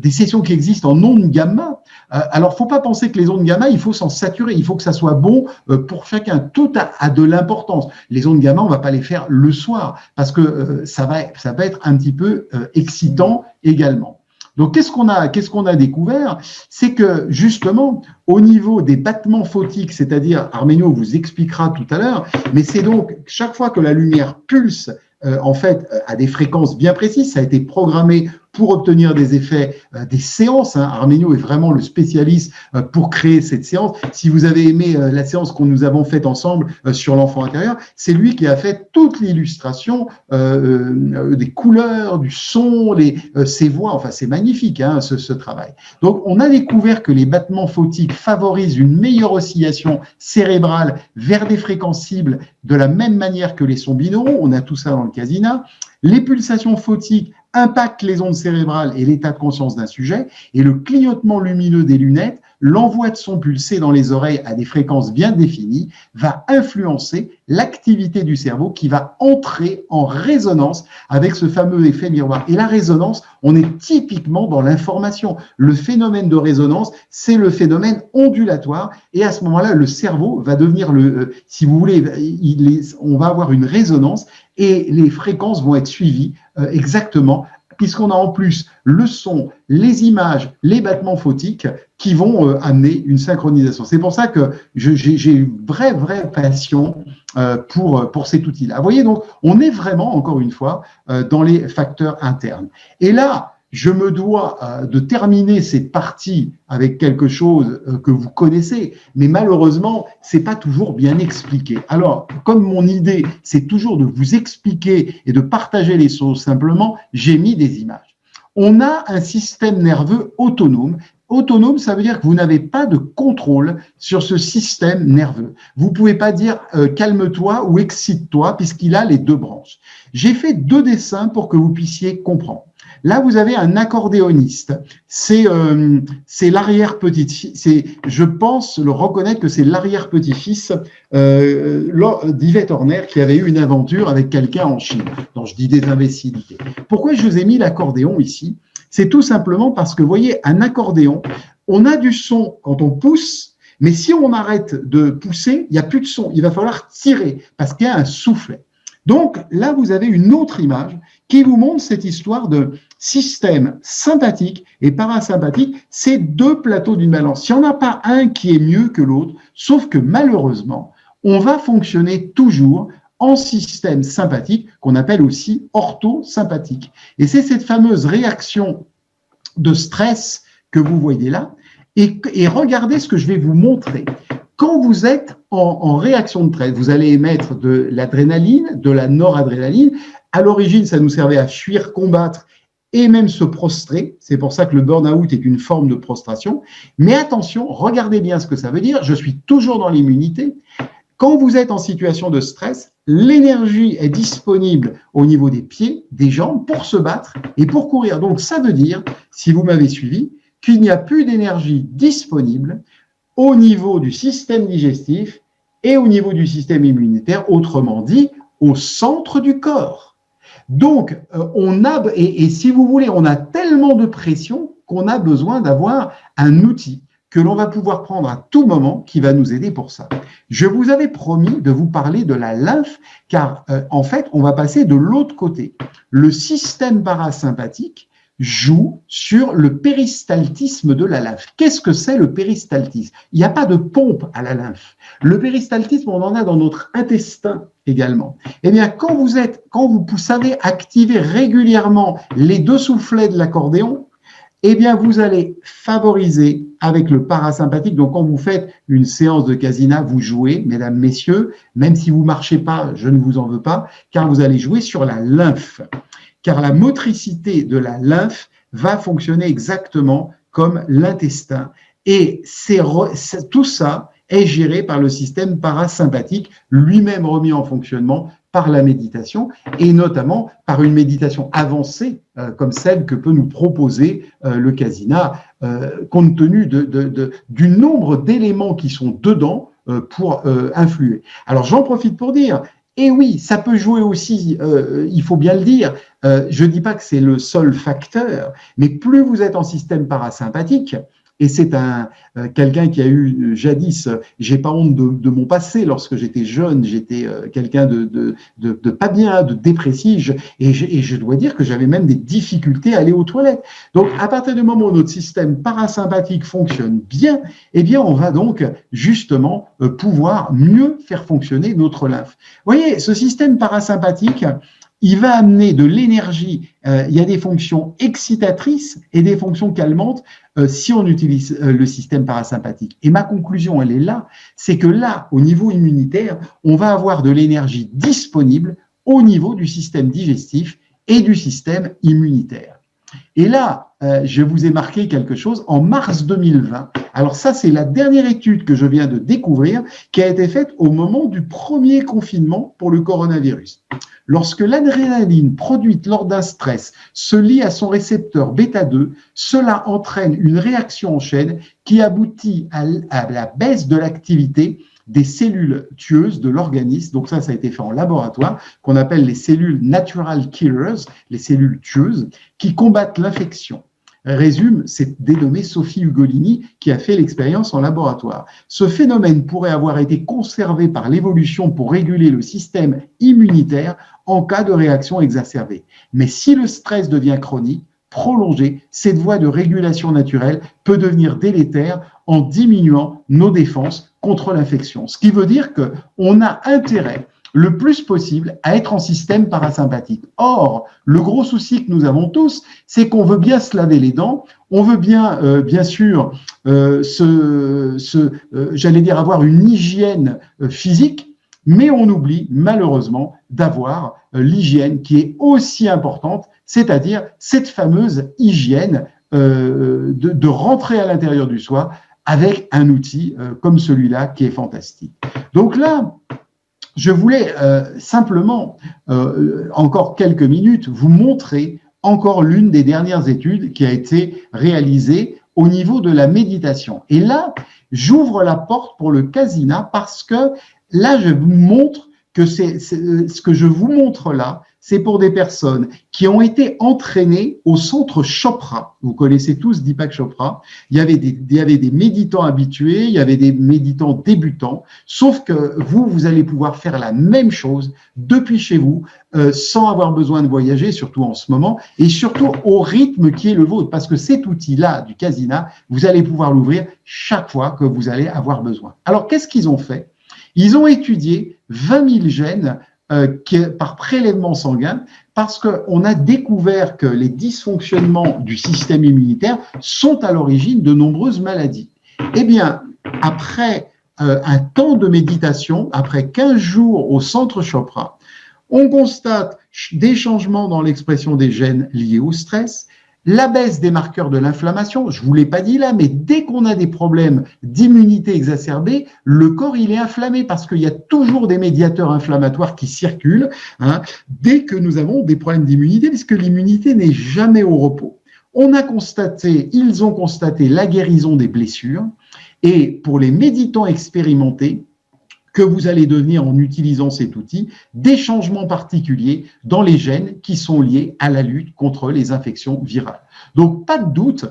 des sessions qui existent en ondes gamma. Alors, faut pas penser que les ondes gamma, il faut s'en saturer, il faut que ça soit bon pour chacun. Tout a de l'importance. Les ondes gamma, on va pas les faire le soir parce que ça va être un petit peu excitant également. Donc, qu'est-ce qu'on a découvert? C'est que, justement, au niveau des battements photiques, c'est-à-dire, Arménio vous expliquera tout à l'heure, mais c'est donc, chaque fois que la lumière pulse, en fait, à des fréquences bien précises, ça a été programmé pour obtenir des effets, des séances. Arménio est vraiment le spécialiste pour créer cette séance. Si vous avez aimé la séance que nous avons faite ensemble sur l'enfant intérieur, c'est lui qui a fait toute l'illustration des couleurs, du son, ses voix. Enfin, c'est magnifique ce travail. Donc, on a découvert que les battements photiques favorisent une meilleure oscillation cérébrale vers des fréquences cibles de la même manière que les sons binauraux. On a tout ça dans le Casina. Les pulsations photiques impactent les ondes cérébrales et l'état de conscience d'un sujet, et le clignotement lumineux des lunettes, l'envoi de sons pulsés dans les oreilles à des fréquences bien définies, va influencer l'activité du cerveau qui va entrer en résonance avec ce fameux effet miroir. Et la résonance, on est typiquement dans l'information. Le phénomène de résonance, c'est le phénomène ondulatoire, et à ce moment-là, le cerveau va devenir si vous voulez, on va avoir une résonance, et les fréquences vont être suivies exactement, puisqu'on a en plus le son, les images, les battements photiques qui vont amener une synchronisation. C'est pour ça que j'ai une vraie passion pour cet outil-là. Vous voyez, donc, on est vraiment, encore une fois, dans les facteurs internes. Et là, je me dois de terminer cette partie avec quelque chose que vous connaissez, mais malheureusement, c'est pas toujours bien expliqué. Alors, comme mon idée, c'est toujours de vous expliquer et de partager les choses simplement, j'ai mis des images. On a un système nerveux autonome. Autonome, ça veut dire que vous n'avez pas de contrôle sur ce système nerveux. Vous pouvez pas dire calme-toi ou excite-toi puisqu'il a les deux branches. J'ai fait 2 dessins pour que vous puissiez comprendre. Là, vous avez un accordéoniste. C'est l'arrière-petit-fils. Je pense le reconnaître que c'est l'arrière-petit-fils d'Yvette Horner qui avait eu une aventure avec quelqu'un en Chine. Donc, je dis des imbécilités. Pourquoi je vous ai mis l'accordéon ici? C'est tout simplement parce que, vous voyez, un accordéon, on a du son quand on pousse, mais si on arrête de pousser, il n'y a plus de son. Il va falloir tirer parce qu'il y a un soufflet. Donc là, vous avez une autre image qui vous montre cette histoire de système sympathique et parasympathique. C'est 2 plateaux d'une balance. Il n'y en a pas un qui est mieux que l'autre, sauf que malheureusement, on va fonctionner toujours en système sympathique qu'on appelle aussi orthosympathique. Et c'est cette fameuse réaction de stress que vous voyez là. Et regardez ce que je vais vous montrer. Quand vous êtes en réaction de stress, vous allez émettre de l'adrénaline, de la noradrénaline. À l'origine, ça nous servait à fuir, combattre et même se prostrer. C'est pour ça que le burn-out est une forme de prostration. Mais attention, regardez bien ce que ça veut dire. Je suis toujours dans l'immunité. Quand vous êtes en situation de stress, l'énergie est disponible au niveau des pieds, des jambes pour se battre et pour courir. Donc ça veut dire, si vous m'avez suivi, qu'il n'y a plus d'énergie disponible au niveau du système digestif et au niveau du système immunitaire, autrement dit, au centre du corps. Donc, et si vous voulez, on a tellement de pression qu'on a besoin d'avoir un outil que l'on va pouvoir prendre à tout moment qui va nous aider pour ça. Je vous avais promis de vous parler de la lymphe, car en fait, on va passer de l'autre côté. Le système parasympathique joue sur le péristaltisme de la lymphe. Qu'est-ce que c'est le péristaltisme? Il n'y a pas de pompe à la lymphe. Le péristaltisme, on en a dans notre intestin également. Eh bien, quand vous savez activer régulièrement les deux soufflets de l'accordéon, eh bien, vous allez favoriser avec le parasympathique. Donc, quand vous faites une séance de Kasina, vous jouez, mesdames, messieurs, même si vous ne marchez pas, je ne vous en veux pas, car vous allez jouer sur la lymphe. Car la motricité de la lymphe va fonctionner exactement comme l'intestin. Et tout ça est géré par le système parasympathique, lui-même remis en fonctionnement par la méditation, et notamment par une méditation avancée, comme celle que peut nous proposer le Kasina, compte tenu du nombre d'éléments qui sont dedans pour influer. Alors j'en profite pour dire, et oui, ça peut jouer aussi, il faut bien le dire, je ne dis pas que c'est le seul facteur, mais plus vous êtes en système parasympathique, et c'est quelqu'un qui a eu jadis, j'ai pas honte de mon passé, lorsque j'étais jeune, j'étais quelqu'un de pas bien, de dépressif, et je dois dire que j'avais même des difficultés à aller aux toilettes. Donc, à partir du moment où notre système parasympathique fonctionne bien, eh bien, on va donc justement pouvoir mieux faire fonctionner notre lymphe. Vous voyez, ce système parasympathique, il va amener de l'énergie. Il y a des fonctions excitatrices et des fonctions calmantes si on utilise le système parasympathique. Et ma conclusion, elle est là, c'est que là, au niveau immunitaire, on va avoir de l'énergie disponible au niveau du système digestif et du système immunitaire. Et là, je vous ai marqué quelque chose en mars 2020. Alors ça, c'est la dernière étude que je viens de découvrir qui a été faite au moment du premier confinement pour le coronavirus. Lorsque l'adrénaline produite lors d'un stress se lie à son récepteur bêta-2, cela entraîne une réaction en chaîne qui aboutit à la baisse de l'activité des cellules tueuses de l'organisme. Donc ça a été fait en laboratoire, qu'on appelle les cellules natural killers, les cellules tueuses, qui combattent l'infection. Résume, c'est dénommé Sophie Ugolini qui a fait l'expérience en laboratoire. Ce phénomène pourrait avoir été conservé par l'évolution pour réguler le système immunitaire en cas de réaction exacerbée. Mais si le stress devient chronique, prolongé, cette voie de régulation naturelle peut devenir délétère en diminuant nos défenses contre l'infection. Ce qui veut dire qu'on a intérêt le plus possible à être en système parasympathique. Or, le gros souci que nous avons tous, c'est qu'on veut bien se laver les dents, on veut bien, bien sûr, j'allais dire avoir une hygiène physique, mais on oublie malheureusement d'avoir l'hygiène qui est aussi importante, c'est-à-dire cette fameuse hygiène de rentrer à l'intérieur du soi avec un outil comme celui-là qui est fantastique. Donc là, je voulais simplement, encore quelques minutes, vous montrer encore l'une des dernières études qui a été réalisée au niveau de la méditation. Et là, j'ouvre la porte pour le Kasina parce que là, je vous montre que ce que je vous montre là, c'est pour des personnes qui ont été entraînées au centre Chopra. Vous connaissez tous Deepak Chopra. Il y avait des méditants habitués, il y avait des méditants débutants, sauf que vous allez pouvoir faire la même chose depuis chez vous, sans avoir besoin de voyager, surtout en ce moment, et surtout au rythme qui est le vôtre, parce que cet outil-là du Kasina, vous allez pouvoir l'ouvrir chaque fois que vous allez avoir besoin. Alors, qu'est-ce qu'ils ont fait? Ils ont étudié 20 000 gènes par prélèvement sanguin parce qu'on a découvert que les dysfonctionnements du système immunitaire sont à l'origine de nombreuses maladies. Eh bien, après un temps de méditation, après 15 jours au centre Chopra, On constate des changements dans l'expression des gènes liés au stress, la baisse des marqueurs de l'inflammation, je ne vous l'ai pas dit là, mais dès qu'on a des problèmes d'immunité exacerbée, le corps il est inflammé parce qu'il y a toujours des médiateurs inflammatoires qui circulent dès que nous avons des problèmes d'immunité, puisque l'immunité n'est jamais au repos. Ils ont constaté la guérison des blessures, et pour les méditants expérimentés, que vous allez devenir en utilisant cet outil, des changements particuliers dans les gènes qui sont liés à la lutte contre les infections virales. Donc, pas de doute,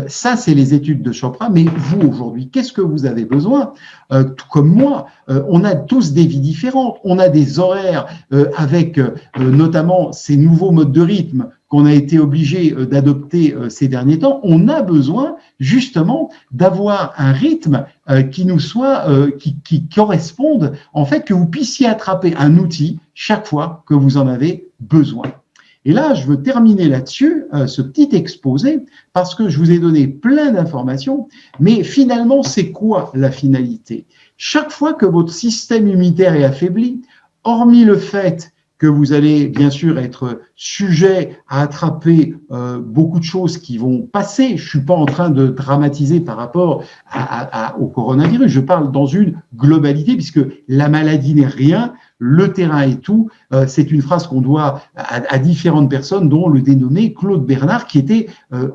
ça c'est les études de Chopra, mais vous aujourd'hui, qu'est-ce que vous avez besoin? Tout comme moi, on a tous des vies différentes, on a des horaires avec notamment ces nouveaux modes de rythme qu'on a été obligé d'adopter ces derniers temps. On a besoin justement d'avoir un rythme qui nous soit, qui corresponde, en fait, que vous puissiez attraper un outil chaque fois que vous en avez besoin. Et là, je veux terminer là-dessus, ce petit exposé, parce que je vous ai donné plein d'informations, mais finalement, c'est quoi la finalité? Chaque fois que votre système immunitaire est affaibli, hormis le fait que vous allez bien sûr être sujet à attraper beaucoup de choses qui vont passer. Je suis pas en train de dramatiser par rapport au coronavirus. Je parle dans une globalité puisque la maladie n'est rien, le terrain est tout. C'est une phrase qu'on doit à différentes personnes, dont le dénommé Claude Bernard, qui était,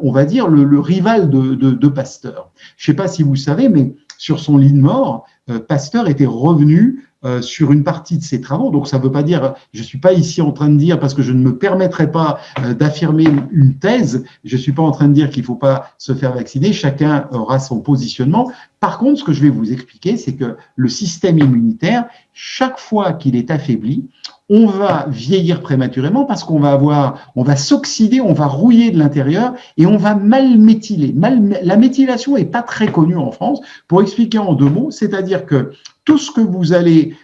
on va dire, le rival de Pasteur. Je sais pas si vous savez, mais sur son lit de mort, Pasteur était revenu sur une partie de ses travaux. Donc, ça ne veut pas dire, je ne suis pas ici en train de dire, parce que je ne me permettrai pas d'affirmer une thèse, je ne suis pas en train de dire qu'il ne faut pas se faire vacciner, chacun aura son positionnement. Par contre, ce que je vais vous expliquer, c'est que le système immunitaire, chaque fois qu'il est affaibli, on va vieillir prématurément parce qu'on va s'oxyder, on va rouiller de l'intérieur et on va mal méthyler. La méthylation est pas très connue en France. Pour expliquer en 2 mots, c'est-à-dire que tout ce que vous allez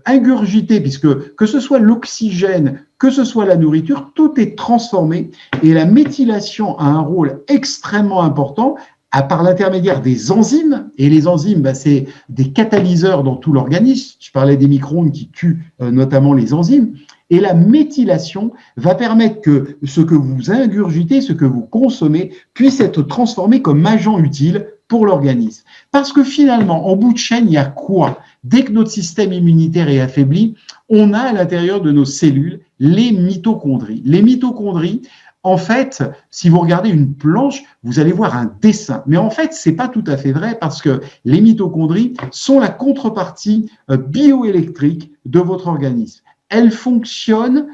ingurgiter, puisque que ce soit l'oxygène, que ce soit la nourriture, tout est transformé et la méthylation a un rôle extrêmement important par l'intermédiaire des enzymes, et les enzymes, c'est des catalyseurs dans tout l'organisme. Je parlais des micro-ondes qui tuent notamment les enzymes. Et la méthylation va permettre que ce que vous ingurgitez, ce que vous consommez, puisse être transformé comme agent utile pour l'organisme. Parce que finalement, en bout de chaîne, il y a quoi? Dès que notre système immunitaire est affaibli, on a à l'intérieur de nos cellules les mitochondries. Les mitochondries, en fait, si vous regardez une planche, vous allez voir un dessin. Mais en fait, c'est pas tout à fait vrai parce que les mitochondries sont la contrepartie bioélectrique de votre organisme. Elles fonctionnent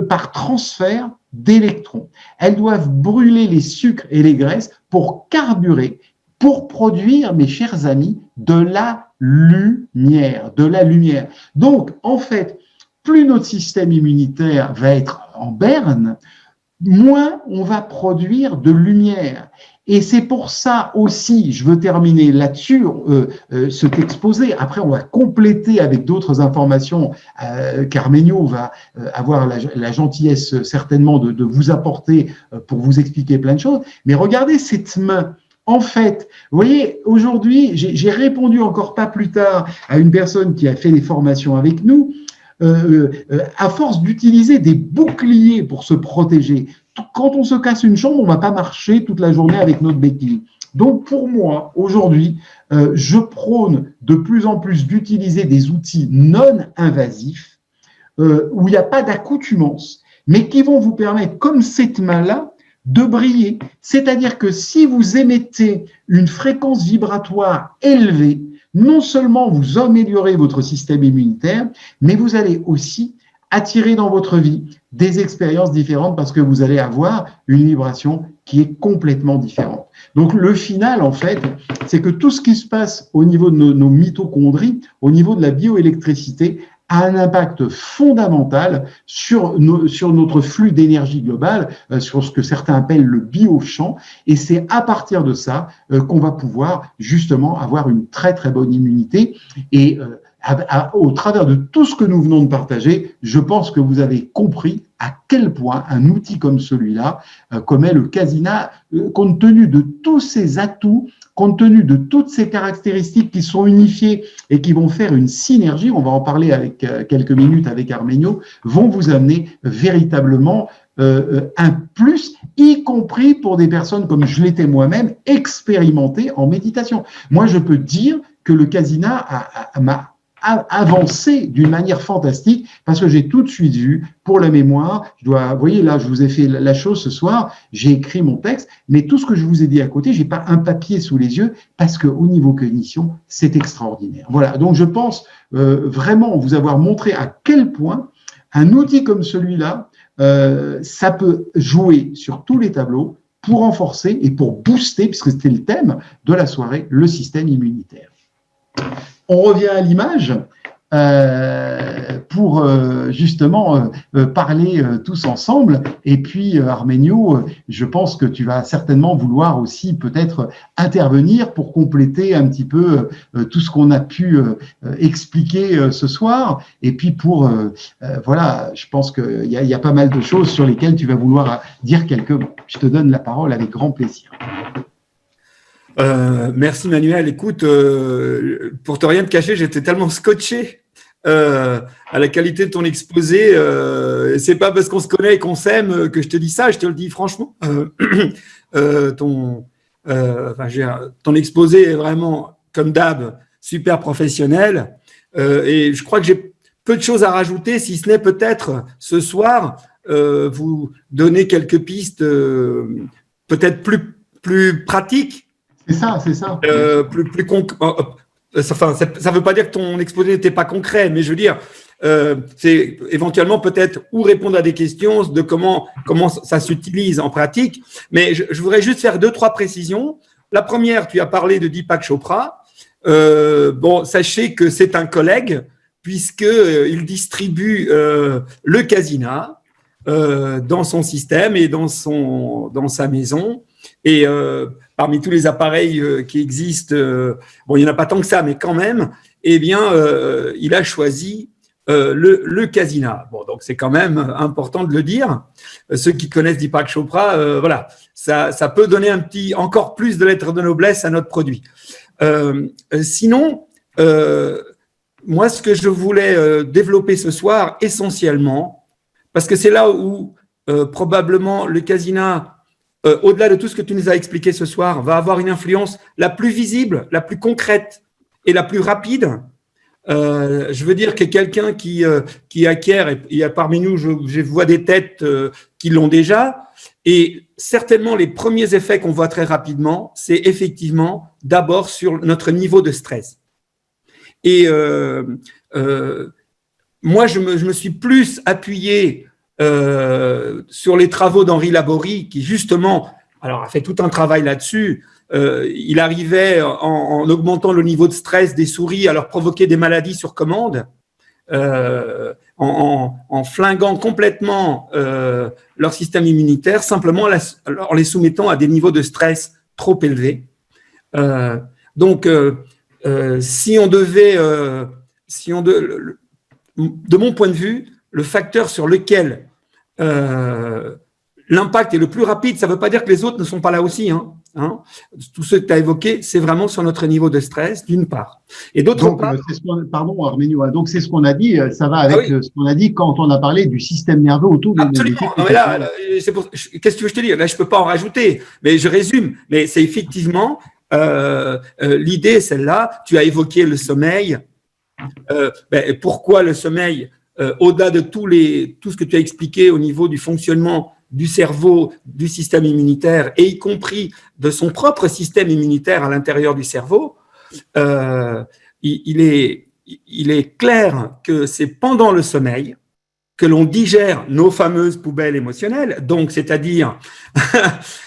par transfert d'électrons. Elles doivent brûler les sucres et les graisses pour carburer, pour produire, mes chers amis, de la lumière. Donc, en fait, plus notre système immunitaire va être en berne, moins on va produire de lumière. Et c'est pour ça aussi, je veux terminer là-dessus, cet exposé. Après, on va compléter avec d'autres informations qu'Arménio va avoir la gentillesse certainement de vous apporter pour vous expliquer plein de choses. Mais regardez cette main. En fait, vous voyez, aujourd'hui, j'ai répondu encore pas plus tard à une personne qui a fait des formations avec nous, à force d'utiliser des boucliers pour se protéger. Quand on se casse une jambe, on ne va pas marcher toute la journée avec notre béquille. Donc, pour moi, aujourd'hui, je prône de plus en plus d'utiliser des outils non invasifs où il n'y a pas d'accoutumance, mais qui vont vous permettre, comme cette main-là, de briller. C'est-à-dire que si vous émettez une fréquence vibratoire élevée, non seulement vous améliorez votre système immunitaire, mais vous allez aussi attirer dans votre vie des expériences différentes parce que vous allez avoir une vibration qui est complètement différente. Donc, le final, en fait, c'est que tout ce qui se passe au niveau de nos mitochondries, au niveau de la bioélectricité, a un impact fondamental sur notre flux d'énergie globale, sur ce que certains appellent le biochamp. Et c'est à partir de ça qu'on va pouvoir justement avoir une très, très bonne immunité. Et au travers de tout ce que nous venons de partager, je pense que vous avez compris à quel point un outil comme celui-là, comme est le Casina, compte tenu de tous ses atouts, compte tenu de toutes ces caractéristiques qui sont unifiées et qui vont faire une synergie, on va en parler avec quelques minutes avec Armenio, vont vous amener véritablement un plus, y compris pour des personnes comme je l'étais moi-même, expérimentées en méditation. Moi, je peux dire que le Kasina m'a avancé d'une manière fantastique parce que j'ai tout de suite vu pour la mémoire. Vous voyez là, je vous ai fait la chose ce soir. J'ai écrit mon texte, mais tout ce que je vous ai dit à côté, j'ai pas un papier sous les yeux parce que au niveau cognition, c'est extraordinaire. Voilà. Donc je pense vraiment vous avoir montré à quel point un outil comme celui-là, ça peut jouer sur tous les tableaux pour renforcer et pour booster, puisque c'était le thème de la soirée, le système immunitaire. On revient à l'image pour justement parler tous ensemble. Et puis, Armenio, je pense que tu vas certainement vouloir aussi peut-être intervenir pour compléter un petit peu tout ce qu'on a pu expliquer ce soir. Et puis pour, voilà, je pense qu'il y a pas mal de choses sur lesquelles tu vas vouloir dire quelques mots. Je te donne la parole avec grand plaisir. Merci Manuel. Écoute, pour te rien te cacher, j'étais tellement scotché à la qualité de ton exposé. C'est pas parce qu'on se connaît et qu'on s'aime que je te dis ça. Je te le dis franchement. Ton exposé est vraiment, comme d'hab, super professionnel. Et je crois que j'ai peu de choses à rajouter, si ce n'est peut-être ce soir vous donner quelques pistes peut-être plus pratiques. C'est ça, c'est ça. Enfin, ça ne veut pas dire que ton exposé n'était pas concret, mais je veux dire, c'est éventuellement peut-être ou répondre à des questions de comment ça s'utilise en pratique. Mais je voudrais juste faire 2-3 précisions. La première, tu as parlé de Deepak Chopra. Bon, sachez que c'est un collègue puisqu'il distribue le Kasina dans son système et dans sa maison. Et parmi tous les appareils qui existent, bon, il n'y en a pas tant que ça, mais quand même, eh bien, il a choisi le Kasina. Bon, donc c'est quand même important de le dire. Ceux qui connaissent Deepak Chopra, voilà, ça peut donner encore plus de lettres de noblesse à notre produit. Sinon, moi, ce que je voulais développer ce soir, essentiellement, parce que c'est là où probablement le Kasina, au-delà de tout ce que tu nous as expliqué ce soir, va avoir une influence la plus visible, la plus concrète et la plus rapide. Je veux dire que quelqu'un qui acquiert, et il y a parmi nous, je vois des têtes qui l'ont déjà, et certainement les premiers effets qu'on voit très rapidement, c'est effectivement d'abord sur notre niveau de stress. Et moi, je me suis plus appuyé sur les travaux d'Henri Laborie, qui justement, alors a fait tout un travail là-dessus. Il arrivait en augmentant le niveau de stress des souris à leur provoquer des maladies sur commande, en flinguant complètement leur système immunitaire, simplement en les soumettant à des niveaux de stress trop élevés. Donc, si on devait, de mon point de vue, le facteur sur lequel l'impact est le plus rapide, ça ne veut pas dire que les autres ne sont pas là aussi. Tout ce que tu as évoqué, c'est vraiment sur notre niveau de stress, d'une part. Et d'autre part… Pardon, Armenio, donc c'est ce qu'on a dit, ça va avec ce qu'on a dit quand on a parlé du système nerveux autour de… Absolument. Qu'est-ce que tu veux que je te dise ? Là, je ne peux pas en rajouter, mais je résume. Mais c'est effectivement… l'idée est celle-là. Tu as évoqué le sommeil. Pourquoi le sommeil, au-delà de tout ce que tu as expliqué au niveau du fonctionnement du cerveau, du système immunitaire, et y compris de son propre système immunitaire à l'intérieur du cerveau, il est clair que c'est pendant le sommeil que l'on digère nos fameuses poubelles émotionnelles. Donc, c'est-à-dire,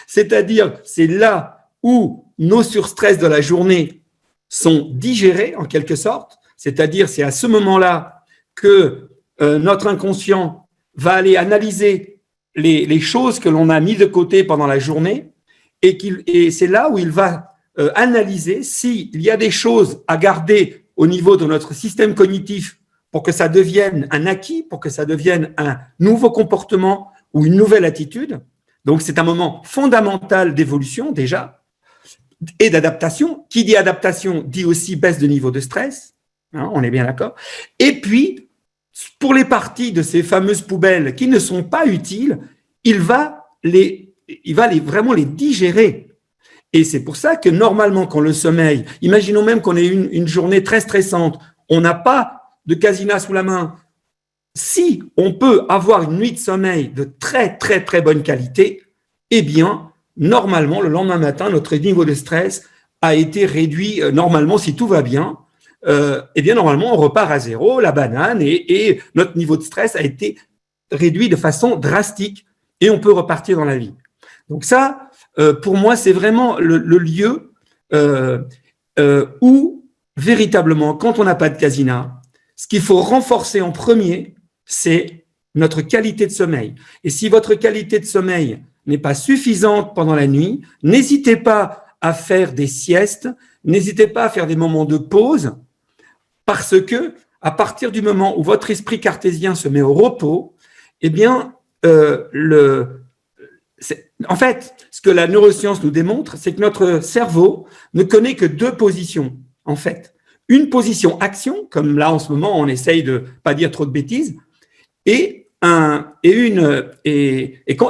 c'est là où nos surstress de la journée sont digérés en quelque sorte. C'est-à-dire, c'est à ce moment-là que notre inconscient va aller analyser les choses que l'on a mis de côté pendant la journée et c'est là où il va analyser s'il y a des choses à garder au niveau de notre système cognitif pour que ça devienne un acquis, pour que ça devienne un nouveau comportement ou une nouvelle attitude. Donc, c'est un moment fondamental d'évolution déjà. et d'adaptation. Qui dit adaptation dit aussi baisse de niveau de stress, hein, on est bien d'accord. Et puis, pour les parties de ces fameuses poubelles qui ne sont pas utiles, il va vraiment les digérer. Et c'est pour ça que normalement, quand le sommeil, imaginons même qu'on ait une journée très stressante, on n'a pas de Casina sous la main. Si on peut avoir une nuit de sommeil de très, très, très bonne qualité, eh bien, normalement, le lendemain matin, notre niveau de stress a été réduit, normalement, si tout va bien, eh bien, normalement, on repart à zéro, la banane, et notre niveau de stress a été réduit de façon drastique, et on peut repartir dans la vie. Donc ça, pour moi, c'est vraiment le lieu où, véritablement, quand on n'a pas de Casina, ce qu'il faut renforcer en premier, c'est notre qualité de sommeil. Et si votre qualité de sommeil n'est pas suffisante pendant la nuit, n'hésitez pas à faire des siestes, n'hésitez pas à faire des moments de pause, parce que à partir du moment où votre esprit cartésien se met au repos, eh bien, en fait, ce que la neuroscience nous démontre, c'est que notre cerveau ne connaît que deux positions, en fait. Une position action, comme là en ce moment, on essaye de pas dire trop de bêtises, et quand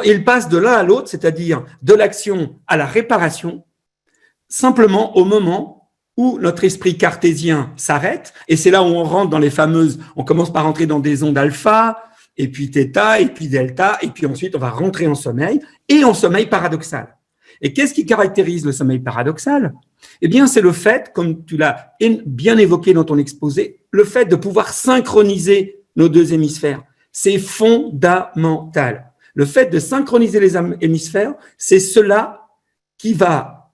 il passe de l'un à l'autre, c'est-à-dire de l'action à la réparation, simplement au moment où notre esprit cartésien s'arrête, et c'est là où on rentre dans les fameuses, on commence par rentrer dans des ondes alpha, et puis θ, et puis delta, et puis ensuite on va rentrer en sommeil, et en sommeil paradoxal. Et qu'est-ce qui caractérise le sommeil paradoxal? Eh bien, c'est le fait, comme tu l'as bien évoqué dans ton exposé, le fait de pouvoir synchroniser nos deux hémisphères. C'est fondamental. Le fait de synchroniser les hémisphères, c'est cela qui va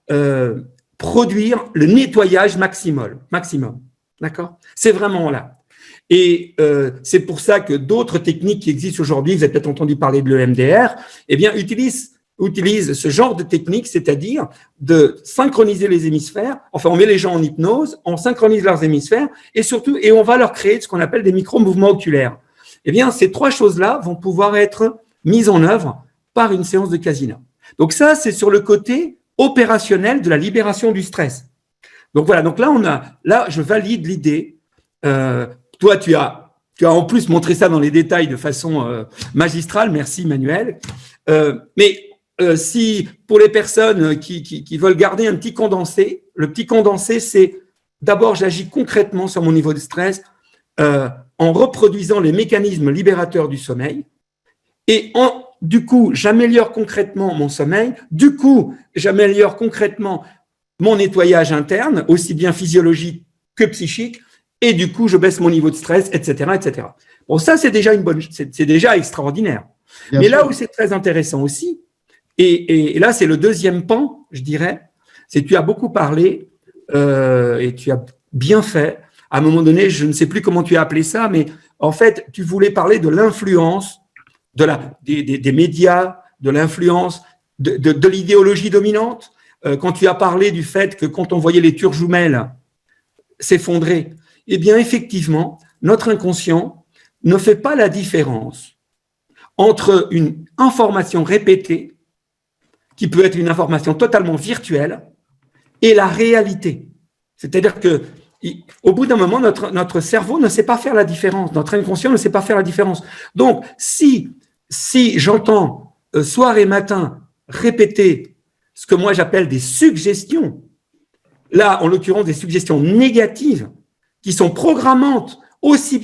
produire le nettoyage maximum. D'accord? C'est vraiment là. Et c'est pour ça que d'autres techniques qui existent aujourd'hui, vous avez peut-être entendu parler de l'EMDR, eh bien, utilisent ce genre de technique, c'est-à-dire de synchroniser les hémisphères. Enfin, on met les gens en hypnose, on synchronise leurs hémisphères et surtout, et on va leur créer ce qu'on appelle des micro-mouvements oculaires. Eh bien, ces trois choses-là vont pouvoir être mises en œuvre par une séance de Casina. Donc ça, c'est sur le côté opérationnel de la libération du stress. Donc voilà, donc là, je valide l'idée. Toi, tu as en plus montré ça dans les détails de façon magistrale. Merci, Manuel. Mais si pour les personnes qui veulent garder un petit condensé, le petit condensé, c'est d'abord, j'agis concrètement sur mon niveau de stress en reproduisant les mécanismes libérateurs du sommeil. Et du coup, j'améliore concrètement mon sommeil. Du coup, j'améliore concrètement mon nettoyage interne, aussi bien physiologique que psychique. Et du coup, je baisse mon niveau de stress, etc., etc. Bon, ça, c'est déjà c'est déjà extraordinaire. Bien Mais sûr. Là où c'est très intéressant aussi, et là, c'est le deuxième pan, je dirais, c'est que tu as beaucoup parlé et tu as bien fait. À un moment donné, je ne sais plus comment tu as appelé ça, mais en fait, tu voulais parler de l'influence des médias, de l'influence de l'idéologie dominante. Quand tu as parlé du fait que quand on voyait les turjoumelles s'effondrer, eh bien, effectivement, notre inconscient ne fait pas la différence entre une information répétée, qui peut être une information totalement virtuelle, et la réalité. C'est-à-dire que au bout d'un moment, notre cerveau ne sait pas faire la différence, notre inconscient ne sait pas faire la différence. Donc, si j'entends soir et matin répéter ce que moi j'appelle des suggestions, là, en l'occurrence, des suggestions négatives, qui sont programmantes, aussi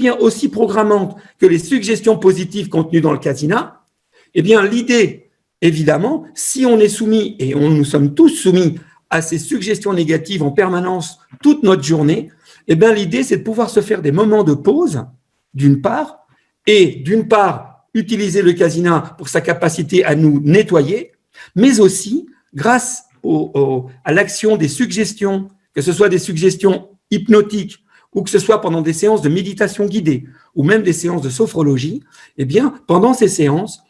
programmantes que les suggestions positives contenues dans le Casina, eh bien, l'idée, évidemment, si on est soumis, et nous sommes tous soumis à ces suggestions négatives en permanence toute notre journée, eh bien, l'idée, c'est de pouvoir se faire des moments de pause, d'une part, et d'une part, utiliser le Casina pour sa capacité à nous nettoyer, mais aussi, grâce à l'action des suggestions, que ce soit des suggestions hypnotiques ou que ce soit pendant des séances de méditation guidée ou même des séances de sophrologie, eh bien, pendant ces séances,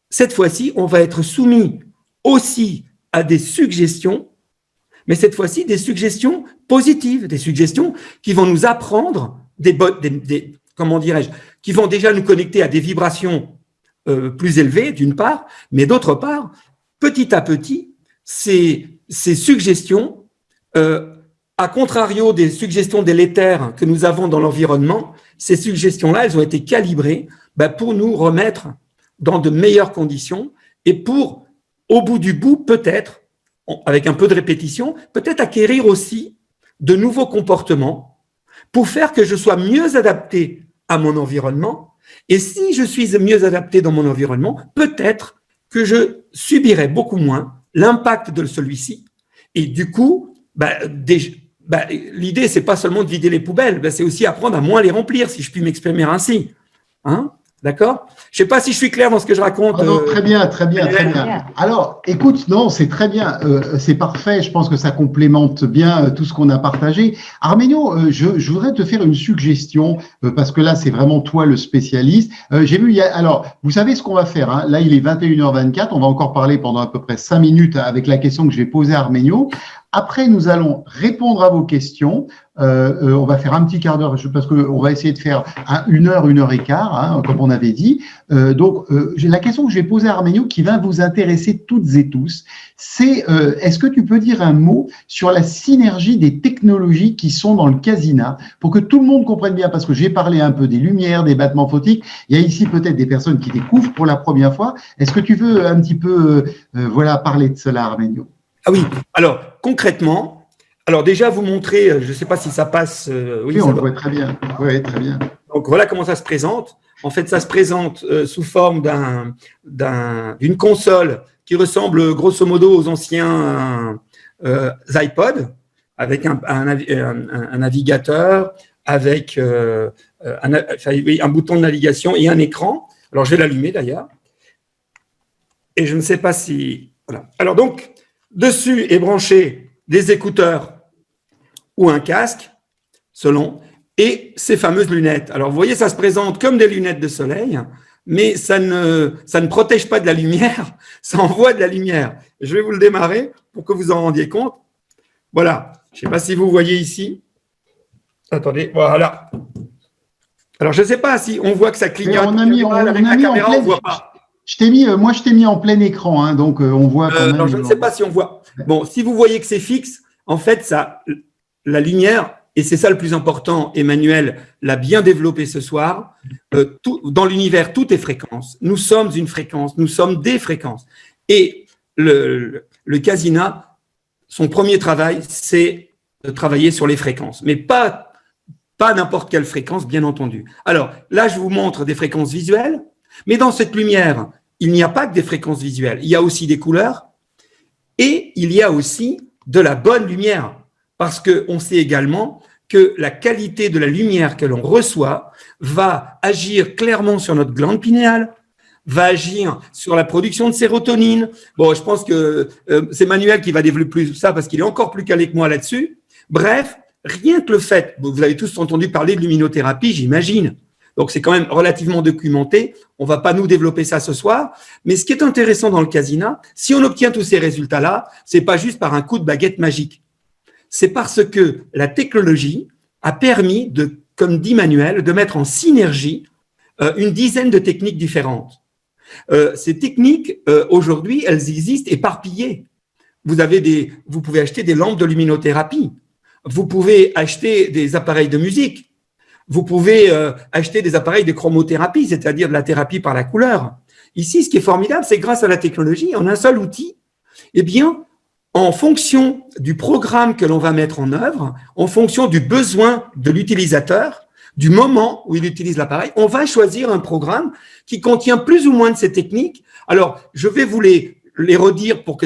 cette fois-ci, on va être soumis aussi à des suggestions, mais cette fois-ci, des suggestions positives, des suggestions qui vont nous apprendre comment dirais-je, qui vont déjà nous connecter à des vibrations plus élevées, d'une part, mais d'autre part, petit à petit, ces ces suggestions, à contrario des suggestions délétères que nous avons dans l'environnement, ces suggestions-là, elles ont été calibrées pour nous remettre dans de meilleures conditions et pour, au bout du bout, peut-être, avec un peu de répétition, peut-être acquérir aussi de nouveaux comportements pour faire que je sois mieux adapté à mon environnement. Et si je suis mieux adapté dans mon environnement, peut-être que je subirai beaucoup moins l'impact de celui-ci. Et du coup, l'idée, c'est pas seulement de vider les poubelles, c'est aussi apprendre à moins les remplir, si je puis m'exprimer ainsi. Hein? D'accord? Je ne sais pas si je suis clair dans ce que je raconte. Ah non, très bien, très bien, très bien. Alors, écoute, non, c'est très bien, c'est parfait. Je pense que ça complémente bien tout ce qu'on a partagé. Arménio, je voudrais te faire une suggestion parce que là, c'est vraiment toi le spécialiste. J'ai vu, alors, vous savez ce qu'on va faire, hein? Là, il est 21h24. On va encore parler pendant à peu près 5 minutes avec la question que je vais poser à Arménio. Après, nous allons répondre à vos questions. On va faire un petit quart d'heure parce qu'on va essayer de faire 1 heure, 1h15, hein, comme on avait dit. Donc, la question que je vais poser à Arménio qui va vous intéresser toutes et tous, c'est est-ce que tu peux dire un mot sur la synergie des technologies qui sont dans le Casina pour que tout le monde comprenne bien, parce que j'ai parlé un peu des lumières, des battements photiques. Il y a ici peut-être des personnes qui découvrent pour la première fois. Est-ce que tu veux un petit peu parler de cela, Arménio? Ah oui, alors concrètement, alors déjà vous montrer, je ne sais pas si ça passe. Oui, on le voit très bien. Oui, très bien. Donc voilà comment ça se présente. En fait, ça se présente sous forme d'une console qui ressemble grosso modo aux anciens iPod, avec un navigateur, avec un bouton de navigation et un écran. Alors je vais l'allumer d'ailleurs. Et je ne sais pas si… Voilà. Alors donc… Dessus est branché des écouteurs ou un casque, selon, et ces fameuses lunettes. Alors, vous voyez, ça se présente comme des lunettes de soleil, mais ça ne protège pas de la lumière, ça envoie de la lumière. Je vais vous le démarrer pour que vous en rendiez compte. Voilà, je ne sais pas si vous voyez ici. Attendez, voilà. Alors, je ne sais pas si on voit que ça clignote. Avec la caméra, on ne voit pas. Moi, je t'ai mis en plein écran, hein, donc on voit quand même. Alors, je ne sais pas si on voit. Bon, si vous voyez que c'est fixe, en fait, la lumière, et c'est ça le plus important, Emmanuel l'a bien développé ce soir, dans l'univers, tout est fréquence. Nous sommes une fréquence, nous sommes des fréquences. Et le Casina, son premier travail, c'est de travailler sur les fréquences, mais pas n'importe quelle fréquence, bien entendu. Alors, là, je vous montre des fréquences visuelles. Mais dans cette lumière, il n'y a pas que des fréquences visuelles, il y a aussi des couleurs et il y a aussi de la bonne lumière, parce qu'on sait également que la qualité de la lumière que l'on reçoit va agir clairement sur notre glande pinéale, va agir sur la production de sérotonine. Bon, je pense que c'est Manuel qui va développer plus ça parce qu'il est encore plus calé que moi là-dessus. Bref, rien que le fait, vous avez tous entendu parler de luminothérapie, j'imagine. Donc, c'est quand même relativement documenté. On ne va pas nous développer ça ce soir. Mais ce qui est intéressant dans le Casina, si on obtient tous ces résultats-là, ce n'est pas juste par un coup de baguette magique. C'est parce que la technologie a permis, comme dit Manuel, de mettre en synergie une dizaine de techniques différentes. Ces techniques, aujourd'hui, elles existent éparpillées. Vous pouvez acheter des lampes de luminothérapie. Vous pouvez acheter des appareils de musique. Vous pouvez acheter des appareils de chromothérapie, c'est-à-dire de la thérapie par la couleur. Ici, ce qui est formidable, c'est que grâce à la technologie, en un seul outil, eh bien, en fonction du programme que l'on va mettre en œuvre, en fonction du besoin de l'utilisateur, du moment où il utilise l'appareil, on va choisir un programme qui contient plus ou moins de ces techniques. Alors, je vais vous les redire pour que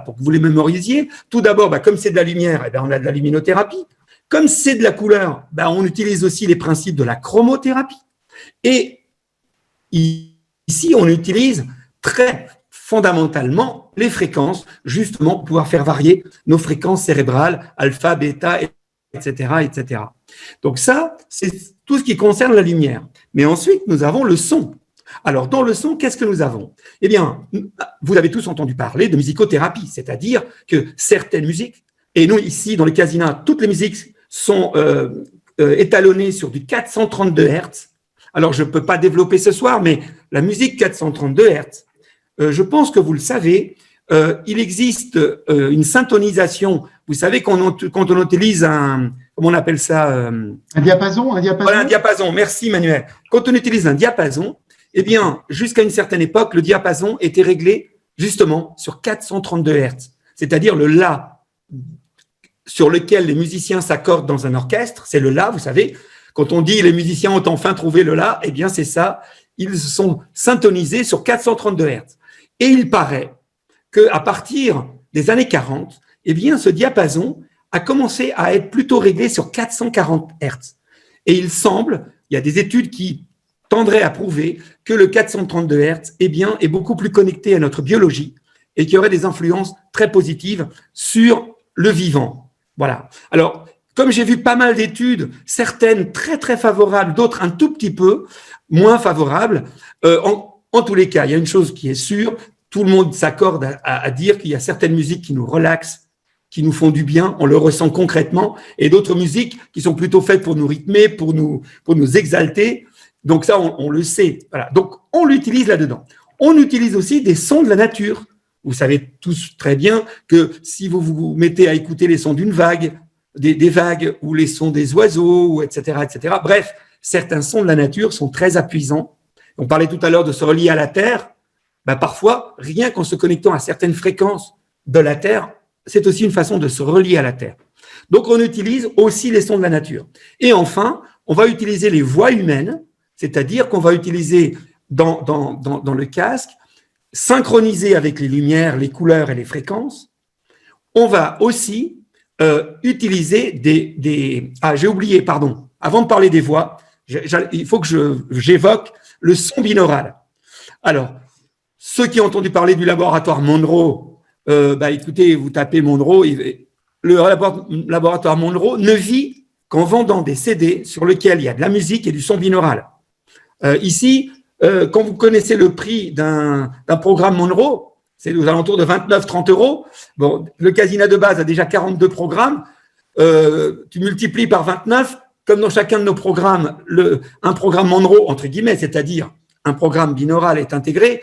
pour que vous les mémorisiez. Tout d'abord, comme c'est de la lumière, on a de la luminothérapie. Comme c'est de la couleur, on utilise aussi les principes de la chromothérapie. Et ici, on utilise très fondamentalement les fréquences, justement pour pouvoir faire varier nos fréquences cérébrales, alpha, bêta, etc., etc. Donc ça, c'est tout ce qui concerne la lumière. Mais ensuite, nous avons le son. Alors, dans le son, qu'est-ce que nous avons? Eh bien, vous avez tous entendu parler de musicothérapie, c'est-à-dire que certaines musiques, et nous, ici, dans le Casina, toutes les musiques sont étalonnées sur du 432 Hz. Alors, je ne peux pas développer ce soir, mais la musique 432 Hz, je pense que vous le savez, il existe une syntonisation. Vous savez, quand on utilise comment on appelle ça un diapason. Voilà, un diapason. Merci, Manuel. Quand on utilise un diapason, eh bien, jusqu'à une certaine époque, le diapason était réglé justement sur 432 Hertz, c'est-à-dire le La sur lequel les musiciens s'accordent dans un orchestre, c'est le La, vous savez. Quand on dit les musiciens ont enfin trouvé le La, eh bien, c'est ça. Ils sont syntonisés sur 432 Hertz. Et il paraît qu'à partir des années 40, eh bien, ce diapason a commencé à être plutôt réglé sur 440 Hertz. Et il semble, il y a des études qui tendraient à prouver que le 432 Hertz, eh bien, est beaucoup plus connecté à notre biologie et qu'il y aurait des influences très positives sur le vivant. Voilà. Alors, comme j'ai vu pas mal d'études, certaines très, très favorables, d'autres un tout petit peu moins favorables, en tous les cas, il y a une chose qui est sûre, tout le monde s'accorde à dire qu'il y a certaines musiques qui nous relaxent, qui nous font du bien, on le ressent concrètement, et d'autres musiques qui sont plutôt faites pour nous rythmer, pour nous exalter. Donc ça, on le sait. Voilà. Donc, on l'utilise là-dedans. On utilise aussi des sons de la nature. Vous savez tous très bien que si vous vous mettez à écouter les sons d'une vague, des vagues, ou les sons des oiseaux, etc., etc., bref, certains sons de la nature sont très apaisants. On parlait tout à l'heure de se relier à la Terre. Ben, parfois, rien qu'en se connectant à certaines fréquences de la Terre, c'est aussi une façon de se relier à la Terre. Donc, on utilise aussi les sons de la nature. Et enfin, on va utiliser les voix humaines, c'est-à-dire qu'on va utiliser dans le casque, synchroniser avec les lumières, les couleurs et les fréquences. On va aussi utiliser j'ai oublié, pardon, avant de parler des voix, il faut que j'évoque le son binaural. Alors, ceux qui ont entendu parler du laboratoire Monroe, écoutez, vous tapez Monroe, le laboratoire Monroe ne vit qu'en vendant des CD sur lesquels il y a de la musique et du son binaural. Ici, quand vous connaissez le prix d'un programme Monroe, c'est aux alentours de 29-30 euros. Bon, le Casina de base a déjà 42 programmes. Tu multiplies par 29, comme dans chacun de nos programmes, un programme Monroe, entre guillemets, c'est-à-dire un programme binaural est intégré.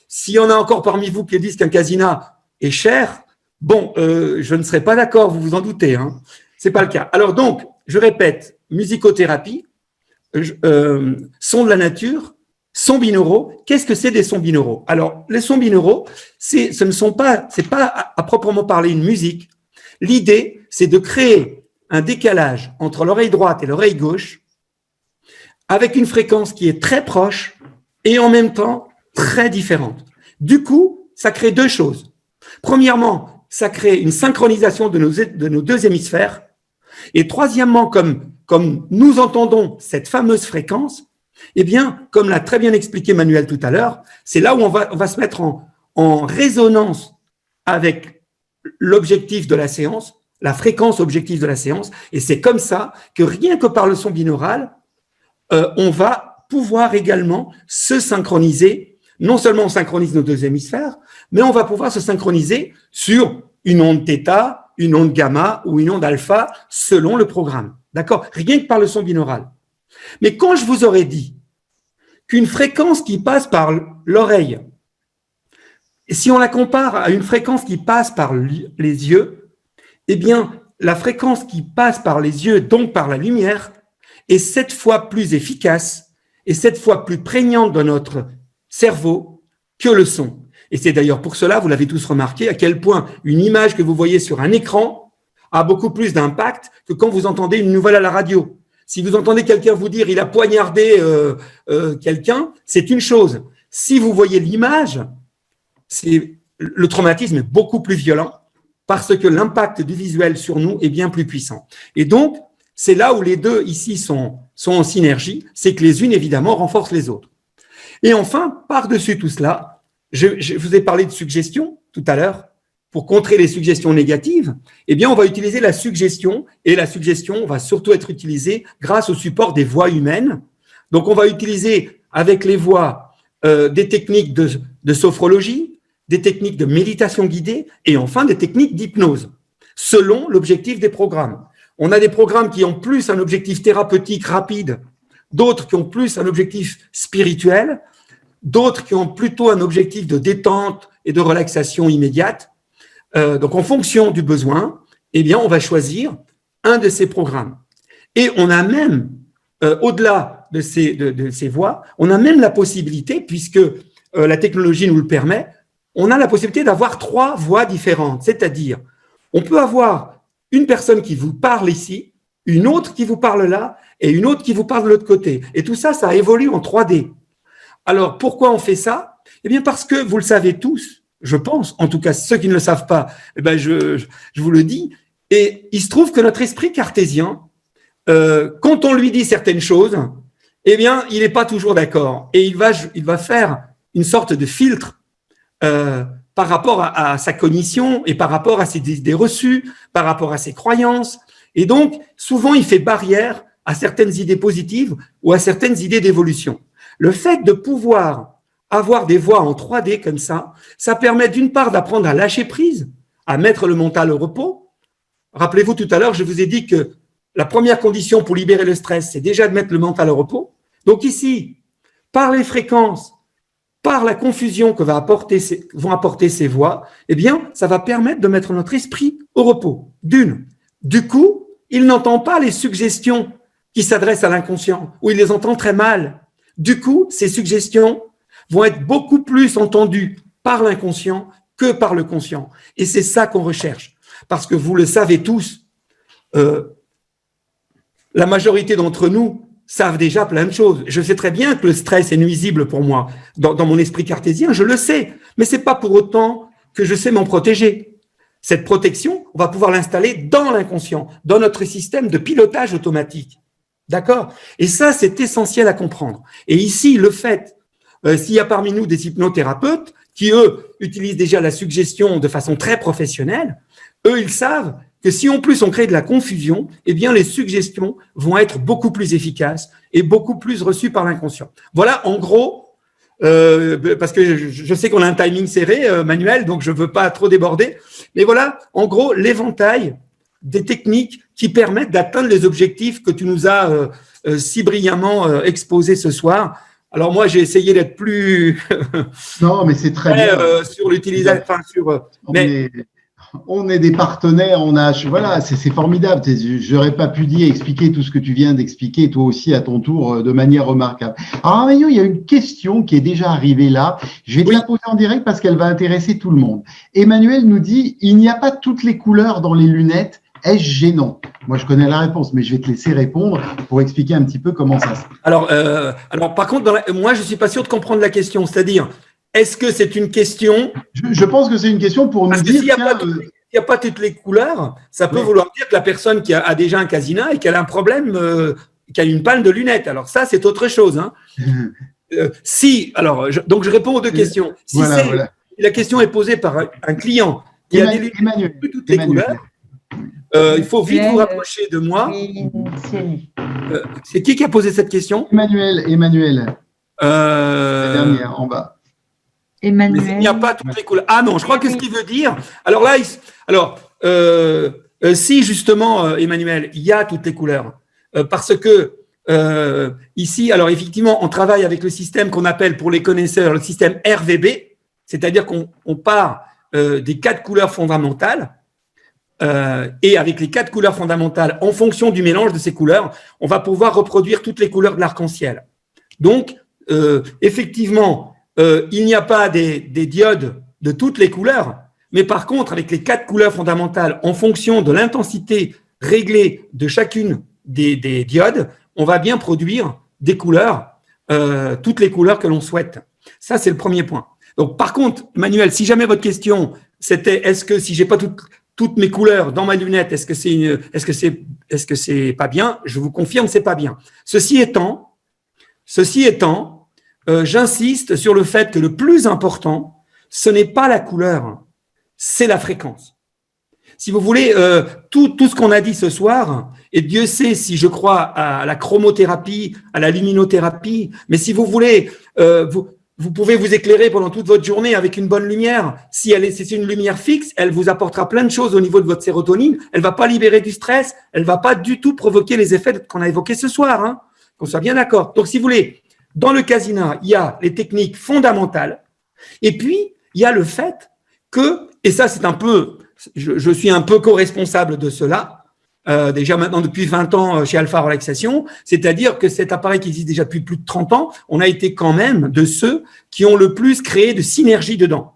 S'il y en a encore parmi vous qui disent qu'un Casina est cher, bon, je ne serai pas d'accord, vous vous en doutez. Hein. Ce n'est pas le cas. Alors donc, je répète, musicothérapie, sons de la nature, sons binauraux. Qu'est-ce que c'est des sons binauraux? Alors, les sons binauraux, c'est pas à proprement parler une musique. L'idée, c'est de créer un décalage entre l'oreille droite et l'oreille gauche avec une fréquence qui est très proche et en même temps très différente. Du coup, ça crée deux choses. Premièrement, ça crée une synchronisation de nos deux hémisphères. Et troisièmement, comme nous entendons cette fameuse fréquence, eh bien, comme l'a très bien expliqué Manuel tout à l'heure, c'est là où on va se mettre en résonance avec l'objectif de la séance, la fréquence objective de la séance, et c'est comme ça que rien que par le son binaural, on va pouvoir également se synchroniser. Non seulement on synchronise nos deux hémisphères, mais on va pouvoir se synchroniser sur une onde θ, une onde gamma ou une onde alpha selon le programme. D'accord? Rien que par le son binaural. Mais quand je vous aurais dit qu'une fréquence qui passe par l'oreille, et si on la compare à une fréquence qui passe par les yeux, eh bien, la fréquence qui passe par les yeux, donc par la lumière, est 7 fois plus efficace et 7 fois plus prégnante dans notre cerveau que le son. Et c'est d'ailleurs pour cela, vous l'avez tous remarqué, à quel point une image que vous voyez sur un écran a beaucoup plus d'impact que quand vous entendez une nouvelle à la radio. Si vous entendez quelqu'un vous dire « il a poignardé quelqu'un », c'est une chose. Si vous voyez l'image, le traumatisme est beaucoup plus violent parce que l'impact du visuel sur nous est bien plus puissant. Et donc, c'est là où les deux ici sont en synergie, c'est que les unes, évidemment, renforcent les autres. Et enfin, par-dessus tout cela, je vous ai parlé de suggestion tout à l'heure. Pour contrer les suggestions négatives, eh bien, on va utiliser la suggestion, et la suggestion va surtout être utilisée grâce au support des voix humaines. Donc, on va utiliser avec les voix des techniques de sophrologie, des techniques de méditation guidée, et enfin des techniques d'hypnose, selon l'objectif des programmes. On a des programmes qui ont plus un objectif thérapeutique rapide, d'autres qui ont plus un objectif spirituel. d'autres qui ont plutôt un objectif de détente et de relaxation immédiate. Donc, en fonction du besoin, eh bien, on va choisir un de ces programmes. Et on a même, au-delà de ces voies, on a même la possibilité, puisque la technologie nous le permet, on a la possibilité d'avoir 3 voix différentes. C'est-à-dire, on peut avoir une personne qui vous parle ici, une autre qui vous parle là, et une autre qui vous parle de l'autre côté. Et tout ça, ça évolue en 3D. Alors, pourquoi on fait ça? Eh bien, parce que vous le savez tous, je pense, en tout cas ceux qui ne le savent pas, eh bien, je vous le dis, et il se trouve que notre esprit cartésien, quand on lui dit certaines choses, eh bien, il n'est pas toujours d'accord. Et il va faire une sorte de filtre par rapport à sa cognition et par rapport à ses idées reçues, par rapport à ses croyances. Et donc, souvent, il fait barrière à certaines idées positives ou à certaines idées d'évolution. Le fait de pouvoir avoir des voix en 3D comme ça permet d'une part d'apprendre à lâcher prise, à mettre le mental au repos. Rappelez-vous, tout à l'heure, je vous ai dit que la première condition pour libérer le stress, c'est déjà de mettre le mental au repos. Donc ici, par les fréquences, par la confusion que vont apporter ces voix, eh bien, ça va permettre de mettre notre esprit au repos. Du coup, il n'entend pas les suggestions qui s'adressent à l'inconscient, ou il les entend très mal. Du coup, ces suggestions vont être beaucoup plus entendues par l'inconscient que par le conscient. Et c'est ça qu'on recherche. Parce que vous le savez tous, la majorité d'entre nous savent déjà plein de choses. Je sais très bien que le stress est nuisible pour moi. Dans mon esprit cartésien, je le sais. Mais ce n'est pas pour autant que je sais m'en protéger. Cette protection, on va pouvoir l'installer dans l'inconscient, dans notre système de pilotage automatique. D'accord? Et ça, c'est essentiel à comprendre. Et ici, le fait, s'il y a parmi nous des hypnothérapeutes qui, eux, utilisent déjà la suggestion de façon très professionnelle, eux, ils savent que si en plus on crée de la confusion, eh bien les suggestions vont être beaucoup plus efficaces et beaucoup plus reçues par l'inconscient. Voilà, en gros, parce que je sais qu'on a un timing serré, Manuel, donc je ne veux pas trop déborder, mais voilà, en gros, l'éventail des techniques qui permettent d'atteindre les objectifs que tu nous as si brillamment exposés ce soir. Alors moi, j'ai essayé d'être plus non, mais c'est très bien. Sur l'utilisation, enfin sur. On est des partenaires, voilà, c'est formidable. J'aurais pas pu expliquer tout ce que tu viens d'expliquer, toi aussi à ton tour, de manière remarquable. Alors, Arménio, il y a une question qui est déjà arrivée là. Je vais te la poser en direct parce qu'elle va intéresser tout le monde. Emmanuel nous dit, il n'y a pas toutes les couleurs dans les lunettes. Est-ce gênant? Moi, je connais la réponse, mais je vais te laisser répondre pour expliquer un petit peu comment ça se passe. Alors, par contre, moi, je suis pas sûr de comprendre la question. C'est-à-dire, est-ce que c'est une question? Je pense que c'est une question pour nous dire. S'il n'y a pas toutes les couleurs, ça peut vouloir dire que la personne qui a déjà un casinat et qu'elle a un problème, qui a une panne de lunettes. Alors ça, c'est autre chose. Hein. Donc je réponds aux deux questions. Si la question est posée par un client qui a des lunettes de toutes les couleurs, il faut vite vous rapprocher de moi. C'est qui a posé cette question? Emmanuel. La dernière, en bas. Emmanuel. Mais il n'y a pas toutes les couleurs. Ah non, je crois que ce qu'il veut dire. Alors là, si justement, Emmanuel, il y a toutes les couleurs, parce que ici, alors effectivement, on travaille avec le système qu'on appelle pour les connaisseurs le système RVB, c'est-à-dire qu'on part des 4 couleurs fondamentales. Et avec les 4 couleurs fondamentales, en fonction du mélange de ces couleurs, on va pouvoir reproduire toutes les couleurs de l'arc-en-ciel. Donc, effectivement, il n'y a pas des diodes de toutes les couleurs, mais par contre, avec les 4 couleurs fondamentales, en fonction de l'intensité réglée de chacune des diodes, on va bien produire des couleurs, toutes les couleurs que l'on souhaite. Ça, c'est le premier point. Donc, par contre, Manuel, si jamais votre question, c'était est-ce que si j'ai pas toutes mes couleurs dans ma lunette, est-ce que c'est pas bien? Je vous confirme, c'est pas bien. Ceci étant, j'insiste sur le fait que le plus important, ce n'est pas la couleur, c'est la fréquence. Si vous voulez, tout ce qu'on a dit ce soir, et Dieu sait si je crois à la chromothérapie, à la luminothérapie, mais si vous voulez, vous pouvez vous éclairer pendant toute votre journée avec une bonne lumière. Si c'est une lumière fixe, elle vous apportera plein de choses au niveau de votre sérotonine. Elle va pas libérer du stress. Elle va pas du tout provoquer les effets qu'on a évoqués ce soir. Hein, qu'on soit bien d'accord. Donc, si vous voulez, dans le casina, il y a les techniques fondamentales, et puis il y a le fait que, et ça c'est un peu, je suis un peu co-responsable de cela, déjà maintenant depuis 20 ans chez Alpha Relaxation, c'est-à-dire que cet appareil qui existe déjà depuis plus de 30 ans, on a été quand même de ceux qui ont le plus créé de synergie dedans.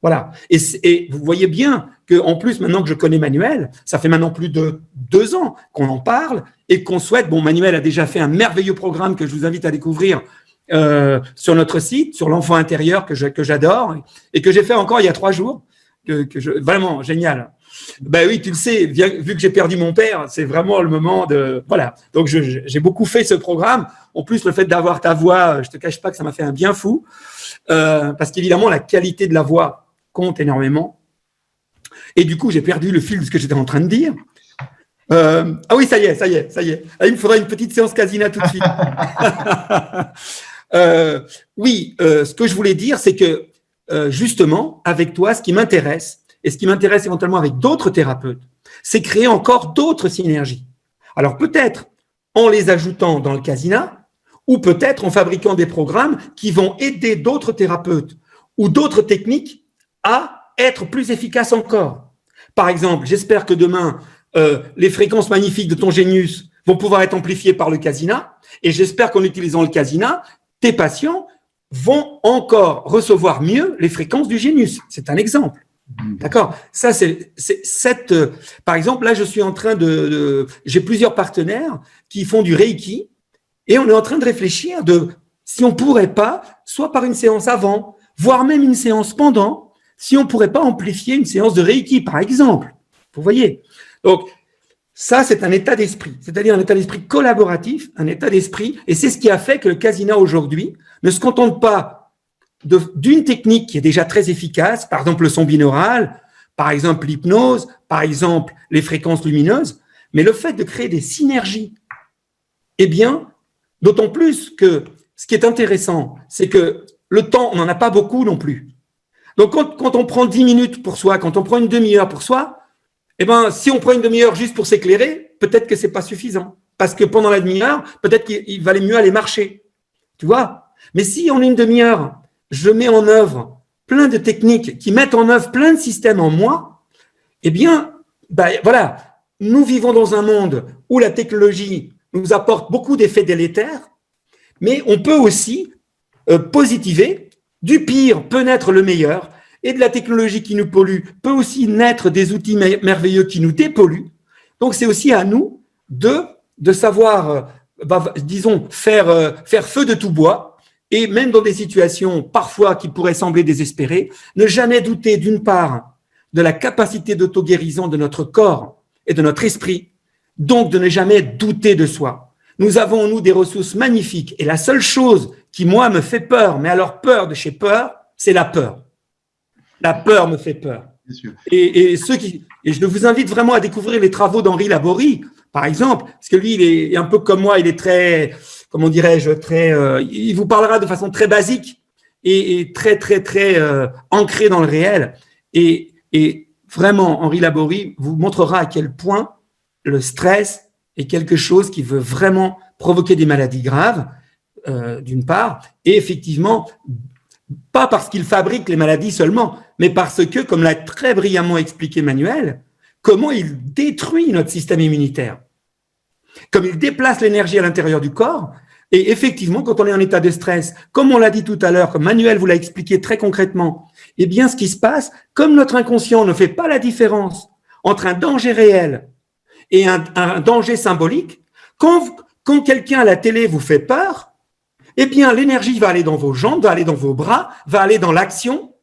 Voilà. Et vous voyez bien qu'en plus, maintenant que je connais Manuel, ça fait maintenant plus de 2 ans qu'on en parle et qu'on souhaite, bon, Manuel a déjà fait un merveilleux programme que je vous invite à découvrir sur notre site, sur l'enfant intérieur que j'adore et que j'ai fait encore il y a 3 jours, vraiment génial. Ben oui, tu le sais, vu que j'ai perdu mon père, c'est vraiment le moment de… Voilà, donc j'ai beaucoup fait ce programme. En plus, le fait d'avoir ta voix, je ne te cache pas que ça m'a fait un bien fou, parce qu'évidemment, la qualité de la voix compte énormément. Et du coup, j'ai perdu le fil de ce que j'étais en train de dire. Ah oui, ça y est. Ah, il me faudra une petite séance casina tout de suite. Oui, ce que je voulais dire, c'est que justement, avec toi, ce qui m'intéresse, et ce qui m'intéresse éventuellement avec d'autres thérapeutes, c'est créer encore d'autres synergies. Alors peut-être en les ajoutant dans le casina, ou peut-être en fabriquant des programmes qui vont aider d'autres thérapeutes ou d'autres techniques à être plus efficaces encore. Par exemple, j'espère que demain, les fréquences magnifiques de ton génius vont pouvoir être amplifiées par le casina, et j'espère qu'en utilisant le casina, tes patients vont encore recevoir mieux les fréquences du génius. C'est un exemple. D'accord. Ça, c'est cette. Par exemple, là, je suis en train j'ai plusieurs partenaires qui font du Reiki et on est en train de réfléchir si on pourrait pas, soit par une séance avant, voire même une séance pendant, si on pourrait pas amplifier une séance de Reiki, par exemple. Vous voyez. Donc, ça, c'est un état d'esprit, c'est-à-dire un état d'esprit collaboratif, un état d'esprit, et c'est ce qui a fait que le casina aujourd'hui ne se contente pas d'une technique qui est déjà très efficace, par exemple le son binaural, par exemple l'hypnose, par exemple les fréquences lumineuses, mais le fait de créer des synergies, eh bien, d'autant plus que ce qui est intéressant, c'est que le temps, on n'en a pas beaucoup non plus. Donc, quand on prend 10 minutes pour soi, quand on prend une demi-heure pour soi, eh bien, si on prend une demi-heure juste pour s'éclairer, peut-être que c'est pas suffisant. Parce que pendant la demi-heure, peut-être qu'il valait mieux aller marcher. Tu vois? Mais si en une demi-heure, je mets en œuvre plein de techniques qui mettent en œuvre plein de systèmes en moi, eh bien, voilà, nous vivons dans un monde où la technologie nous apporte beaucoup d'effets délétères, mais on peut aussi positiver. Du pire peut naître le meilleur, et de la technologie qui nous pollue peut aussi naître des outils merveilleux qui nous dépolluent. Donc, c'est aussi à nous de savoir, disons, faire feu de tout bois, et même dans des situations parfois qui pourraient sembler désespérées, ne jamais douter d'une part de la capacité d'auto-guérison de notre corps et de notre esprit, donc de ne jamais douter de soi. Nous avons en nous des ressources magnifiques, et la seule chose qui, moi, me fait peur, mais alors peur de chez peur, c'est la peur. La peur me fait peur. Bien sûr. Et je vous invite vraiment à découvrir les travaux d'Henri Laborie, par exemple, parce que lui, il est un peu comme moi, il est très, comment dirais-je, il vous parlera de façon très basique et très, très, très ancré dans le réel. Et vraiment, Henri Laborie vous montrera à quel point le stress est quelque chose qui veut vraiment provoquer des maladies graves, d'une part, et effectivement, pas parce qu'il fabrique les maladies seulement, mais parce que, comme l'a très brillamment expliqué Manuel, comment il détruit notre système immunitaire, comme il déplace l'énergie à l'intérieur du corps. Et effectivement, quand on est en état de stress, comme on l'a dit tout à l'heure, comme Manuel vous l'a expliqué très concrètement, eh bien, ce qui se passe, comme notre inconscient ne fait pas la différence entre un danger réel et un danger symbolique, quand quelqu'un à la télé vous fait peur, eh bien, l'énergie va aller dans vos jambes, va aller dans vos bras, va aller dans l'action.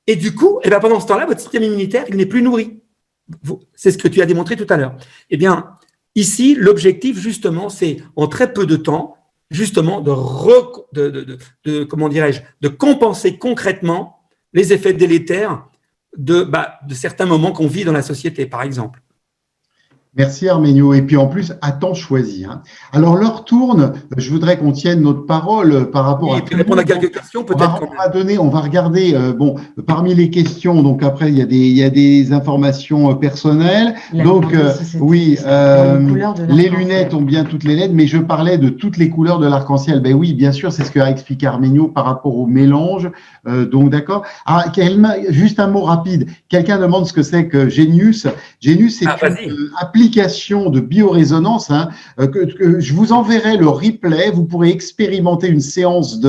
Et du coup, eh bien, pendant ce temps-là, votre système immunitaire, il n'est plus nourri. C'est ce que tu as démontré tout à l'heure. Eh bien, ici, l'objectif, justement, c'est en très peu de temps, justement, comment dirais-je, de compenser concrètement les effets délétères de certains moments qu'on vit dans la société, par exemple. Merci Arménio. Et puis en plus, à temps choisi. Hein. Alors l'heure tourne. Je voudrais qu'on tienne notre parole par rapport à. Et puis répondre à quelques questions peut-être. On va regarder. Bon, parmi les questions. Donc après, il y a des informations personnelles. Donc oui, les lunettes ont bien toutes les LED, mais je parlais de toutes les couleurs de l'arc-en-ciel. Ben oui, bien sûr, c'est ce qu'a expliqué Arménio par rapport au mélange. Donc d'accord. Ah, juste un mot rapide. Quelqu'un demande ce que c'est que Genius. Genius, c'est une application de biorésonance. Hein, que je vous enverrai le replay. Vous pourrez expérimenter une séance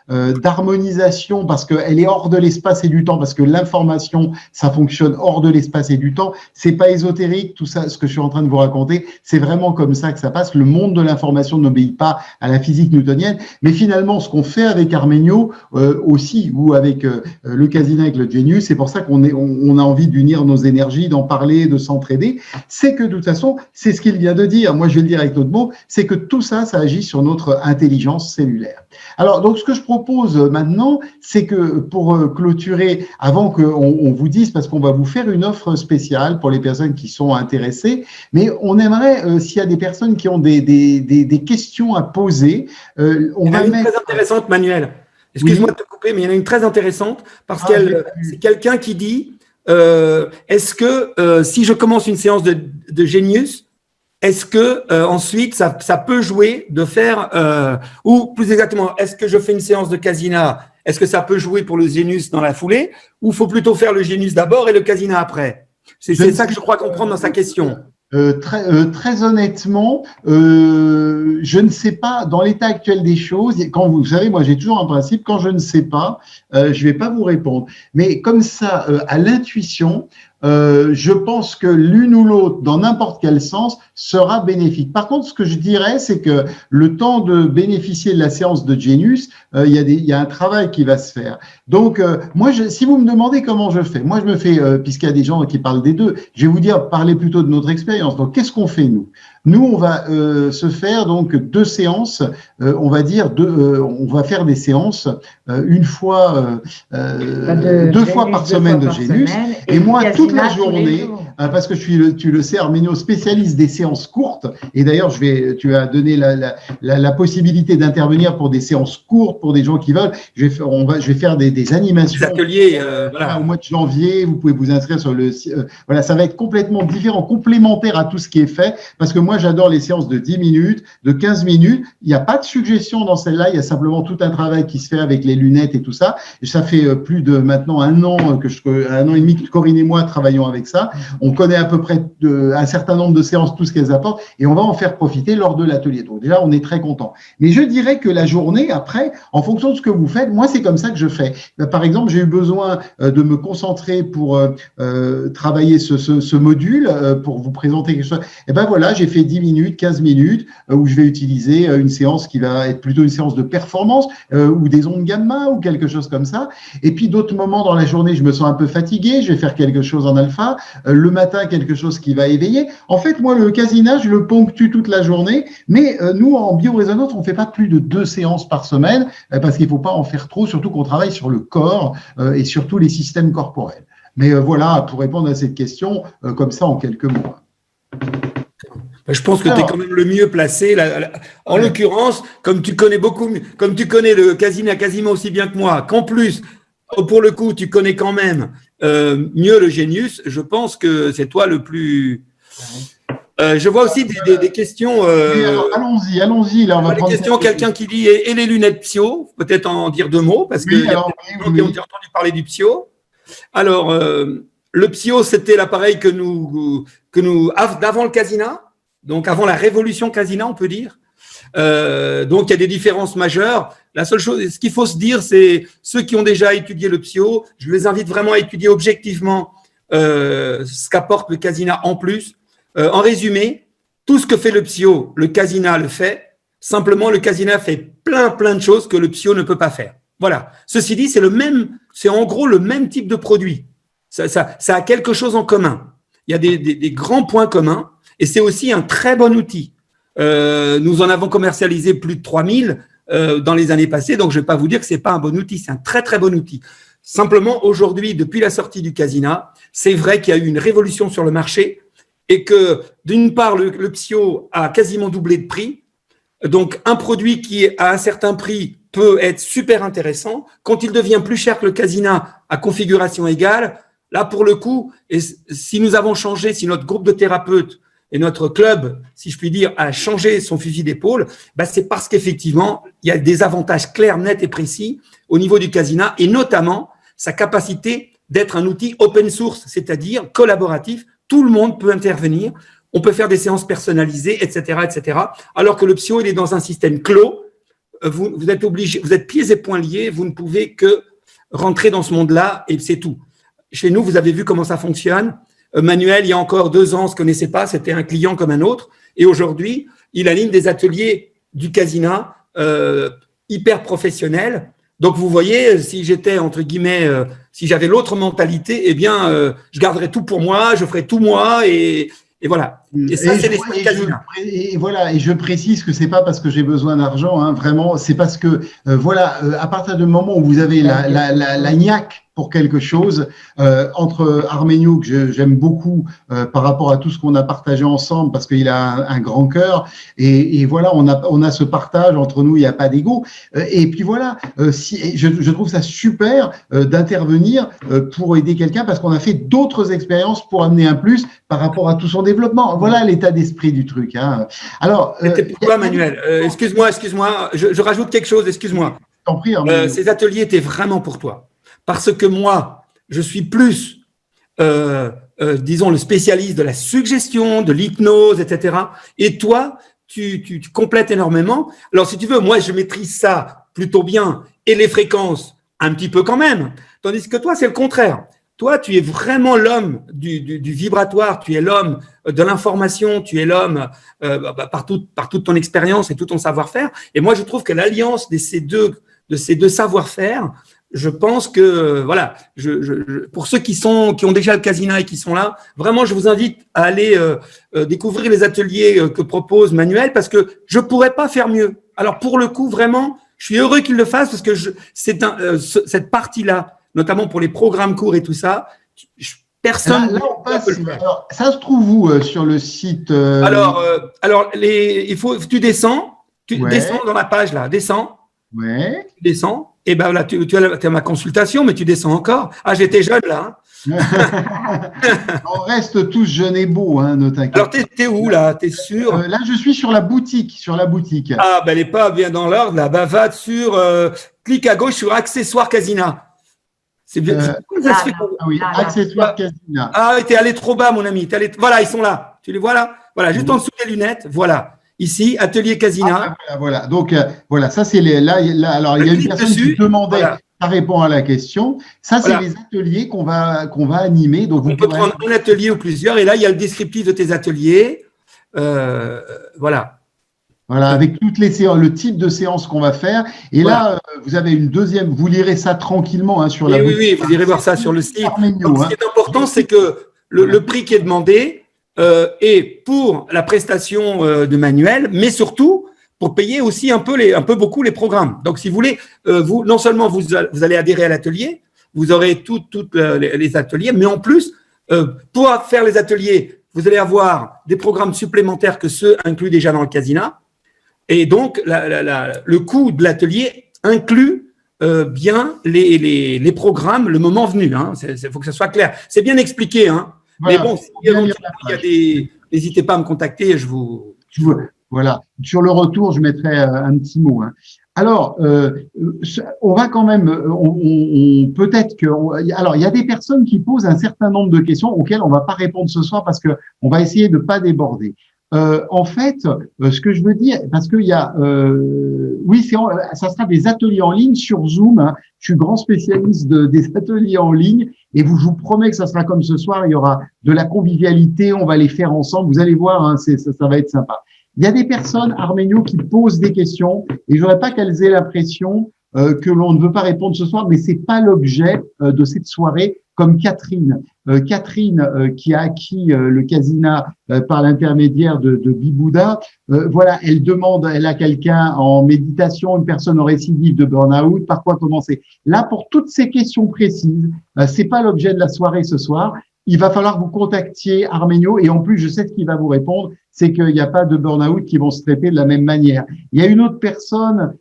d'harmonisation parce qu'elle est hors de l'espace et du temps, parce que l'information, ça fonctionne hors de l'espace et du temps. C'est pas ésotérique, tout ça, ce que je suis en train de vous raconter. C'est vraiment comme ça que ça passe. Le monde de l'information n'obéit pas à la physique newtonienne. Mais finalement, ce qu'on fait avec Arménio aussi, ou avec le Casina, avec le Genius, c'est pour ça qu'on a envie d'unir nos énergies, d'en parler, de s'entraider. C'est que de toute façon, c'est ce qu'il vient de dire. Moi, je vais le dire avec d'autres mots, c'est que tout ça, ça agit sur notre intelligence cellulaire. Alors, donc, ce que je propose maintenant, c'est que pour clôturer, avant qu'on vous dise, parce qu'on va vous faire une offre spéciale pour les personnes qui sont intéressées, mais on aimerait, s'il y a des personnes qui ont des questions à poser, on va mettre… très intéressante, Manuel. Excuse-moi de te couper, mais il y en a une très intéressante parce c'est quelqu'un qui dit est-ce que si je commence une séance de Genius, est-ce que ensuite ça peut jouer de faire ou plus exactement, est-ce que je fais une séance de Casina, est-ce que ça peut jouer pour le Genius dans la foulée ou faut plutôt faire le Genius d'abord et le Casina après? C'est ça que je crois comprendre dans sa question. Très honnêtement, je ne sais pas, dans l'état actuel des choses, quand vous savez, moi j'ai toujours un principe, quand je ne sais pas, je vais pas vous répondre. Mais comme ça, à l'intuition, je pense que l'une ou l'autre, dans n'importe quel sens, sera bénéfique. Par contre, ce que je dirais, c'est que le temps de bénéficier de la séance de Genius, il y a un travail qui va se faire. Donc, moi, si vous me demandez comment je fais, moi, je me fais, puisqu'il y a des gens qui parlent des deux, je vais vous dire, parler plutôt de notre expérience. Donc, qu'est-ce qu'on fait, nous ? Nous, on va se faire donc 2 séances, on va dire, on va faire des séances une fois, 2 fois par semaine de Genius. Et moi, toute la journée, parce que tu le sais, Arménio, spécialiste des séances courtes. Et d'ailleurs, tu as donné la possibilité d'intervenir pour des séances courtes, pour des gens qui veulent. Je vais faire des animations. Des ateliers, voilà. Au mois de janvier, vous pouvez vous inscrire sur le site. Voilà, ça va être complètement différent, complémentaire à tout ce qui est fait. Parce que moi, j'adore les séances de 10 minutes, de 15 minutes. Il n'y a pas de suggestion dans celle-là. Il y a simplement tout un travail qui se fait avec les lunettes et tout ça. Et ça fait plus de maintenant 1 an un an et demi que Corinne et moi travaillons avec ça. On connaît à peu près un certain nombre de séances, tout ce qu'elles apportent, et on va en faire profiter lors de l'atelier. Donc déjà, on est très content. Mais je dirais que la journée, après, en fonction de ce que vous faites, moi, c'est comme ça que je fais. Par exemple, j'ai eu besoin de me concentrer pour travailler ce module, pour vous présenter quelque chose. Et ben voilà, j'ai fait 10 minutes, 15 minutes, où je vais utiliser une séance qui va être plutôt une séance de performance, ou des ondes gamma, ou quelque chose comme ça. Et puis d'autres moments dans la journée, je me sens un peu fatigué, je vais faire quelque chose en alpha. Le matin, quelque chose qui va éveiller. En fait, moi, le Casina, je le ponctue toute la journée, mais nous, en biorésonance, on ne fait pas plus de 2 séances par semaine, parce qu'il ne faut pas en faire trop, surtout qu'on travaille sur le corps et surtout les systèmes corporels. Mais voilà, pour répondre à cette question, comme ça, en quelques mots. Je pense que tu es quand même le mieux placé. En l'occurrence, comme tu connais le Casina quasiment aussi bien que moi, qu'en plus, pour le coup, tu connais quand même mieux le Genius, je pense que c'est toi le plus… je vois aussi des questions… allons-y. Là, on va prendre des questions, quelqu'un qui dit « Et les lunettes Psio ?» Peut-être en dire 2 mots, parce qu'il y a des gens qui ont entendu parler du Psio. Alors, le Psio, c'était l'appareil que nous d'avant le Casina, donc avant la révolution Casina, on peut dire. Donc, il y a des différences majeures. La seule chose, ce qu'il faut se dire, c'est ceux qui ont déjà étudié le Psio, je les invite vraiment à étudier objectivement ce qu'apporte le Casina en plus. En résumé, tout ce que fait le Psio, le Casina le fait. Simplement, le Casina fait plein de choses que le Psio ne peut pas faire. Voilà. Ceci dit, c'est en gros le même type de produit. Ça a quelque chose en commun. Il y a des grands points communs et c'est aussi un très bon outil. Nous en avons commercialisé plus de 3000 dans les années passées, donc je ne vais pas vous dire que ce n'est pas un bon outil, c'est un très très bon outil. Simplement, aujourd'hui, depuis la sortie du Casina, c'est vrai qu'il y a eu une révolution sur le marché et que d'une part, le Psio a quasiment doublé de prix. Donc, un produit qui est à un certain prix peut être super intéressant. Quand il devient plus cher que le Casina à configuration égale, là, pour le coup, et si nous avons changé, si notre groupe de thérapeutes et notre club, si je puis dire, a changé son fusil d'épaule, bah c'est parce qu'effectivement, il y a des avantages clairs, nets et précis au niveau du Casina, et notamment sa capacité d'être un outil open source, c'est-à-dire collaboratif. Tout le monde peut intervenir. On peut faire des séances personnalisées, etc., etc. Alors que le Psio, il est dans un système clos. Vous êtes obligé, vous êtes pieds et poings liés. Vous ne pouvez que rentrer dans ce monde-là et c'est tout. Chez nous, vous avez vu comment ça fonctionne. Manuel, il y a encore 2 ans, on ne se connaissait pas. C'était un client comme un autre. Et aujourd'hui, il anime des ateliers du Casina hyper professionnels. Donc, vous voyez, si j'étais, entre guillemets, si j'avais l'autre mentalité, eh bien, je garderais tout pour moi, je ferais tout moi et voilà. Et ça, c'est l'esprit Casina. Et voilà, et je précise que c'est pas parce que j'ai besoin d'argent, hein, vraiment, c'est parce que, voilà, à partir du moment où vous avez la niaque pour quelque chose, entre Armenio, que j'aime beaucoup par rapport à tout ce qu'on a partagé ensemble, parce qu'il a un grand cœur, et voilà, on a ce partage entre nous, il n'y a pas d'ego. Et puis voilà, je trouve ça super d'intervenir pour aider quelqu'un, parce qu'on a fait d'autres expériences pour amener un plus par rapport à tout son développement. Voilà l'état d'esprit du truc. Hein. Alors, c'était pour toi, Manuel. Excuse-moi, je rajoute quelque chose, excuse-moi. T'en prie, ces ateliers étaient vraiment pour toi. Parce que moi, je suis plus, disons, le spécialiste de la suggestion, de l'hypnose, etc. Et toi, tu complètes énormément. Alors, si tu veux, moi, je maîtrise ça plutôt bien et les fréquences un petit peu quand même. Tandis que toi, c'est le contraire. Toi, tu es vraiment l'homme du vibratoire, tu es l'homme de l'information, tu es l'homme par toute ton expérience et tout ton savoir-faire. Et moi, je trouve que l'alliance de ces deux savoir-faire, je pense que voilà, pour ceux qui ont déjà le Casina et qui sont là, vraiment, je vous invite à aller découvrir les ateliers que propose Manuel, parce que je pourrais pas faire mieux. Alors pour le coup, vraiment, je suis heureux qu'il le fasse parce que cette partie-là, notamment pour les programmes courts et tout ça, personne. Là, on passe. Alors, ça se trouve où sur le site Alors, tu descends, descends dans la page là, descends. Ouais. Tu descends. Et ben là, tu as ma consultation, mais tu descends encore. Ah, j'étais jeune là. On reste tous jeunes et beaux, hein, ne t'inquiète pas. Alors, t'es où là? T'es sûr? Là, je suis sur la boutique. Ah, ben elle n'est pas bien dans l'ordre là. Ben, va sur, clique à gauche sur accessoires Casina. C'est bien. Oui, accessoires Casina. Ah, tu es allé trop bas, mon ami. Voilà, ils sont là. Tu les vois là? Voilà, juste en dessous des lunettes. Voilà. Ici, atelier Casina. Voilà. Donc, voilà, ça, c'est là, alors, il y a une personne qui demandait, ça répond à la question. Ça, c'est les ateliers qu'on va animer. Donc, on peut prendre un atelier ou plusieurs. Et là, il y a le descriptif de tes ateliers. Voilà. Voilà, avec toutes les séances, le type de séance qu'on va faire. Et là, vous avez une deuxième, vous lirez ça tranquillement sur la boutique. Oui, vous irez voir ça sur le site. Donc, ce qui est important, c'est que le prix qui est demandé est pour la prestation de Manuel, mais surtout pour payer aussi un peu beaucoup les programmes. Donc, si vous voulez, non seulement vous allez adhérer à l'atelier, vous aurez toutes les ateliers, mais en plus, pour faire les ateliers, vous allez avoir des programmes supplémentaires que ceux inclus déjà dans le Casina. Et donc, le coût de l'atelier inclut bien les programmes le moment venu. Il faut que ça soit clair. C'est bien expliqué. Hein. Voilà. Mais bon, si il y a n'hésitez pas à me contacter. Voilà. Sur le retour, je mettrai un petit mot. Hein. Alors, on va quand même, peut-être que, alors il y a des personnes qui posent un certain nombre de questions auxquelles on va pas répondre ce soir parce que on va essayer de pas déborder. En fait, ce que je veux dire, parce qu'il y a, oui, ça sera des ateliers en ligne sur Zoom. Hein. Je suis grand spécialiste des ateliers en ligne et je vous promets que ça sera comme ce soir. Il y aura de la convivialité, on va les faire ensemble. Vous allez voir, hein, ça va être sympa. Il y a des personnes, Armenio, qui posent des questions et je voudrais pas qu'elles aient l'impression que l'on ne veut pas répondre ce soir, mais c'est pas l'objet de cette soirée. Comme Catherine, qui a acquis le Casina par l'intermédiaire de Bibouda, voilà, elle a quelqu'un en méditation, une personne en récidive de burn-out, par quoi commencer. Là, pour toutes ces questions précises, c'est pas l'objet de la soirée ce soir. il va falloir que vous contactiez Armenio et en plus, je sais ce qu'il va vous répondre, c'est qu'il n'y a pas de burn-out qui vont se traiter de la même manière. Il y a une autre personne,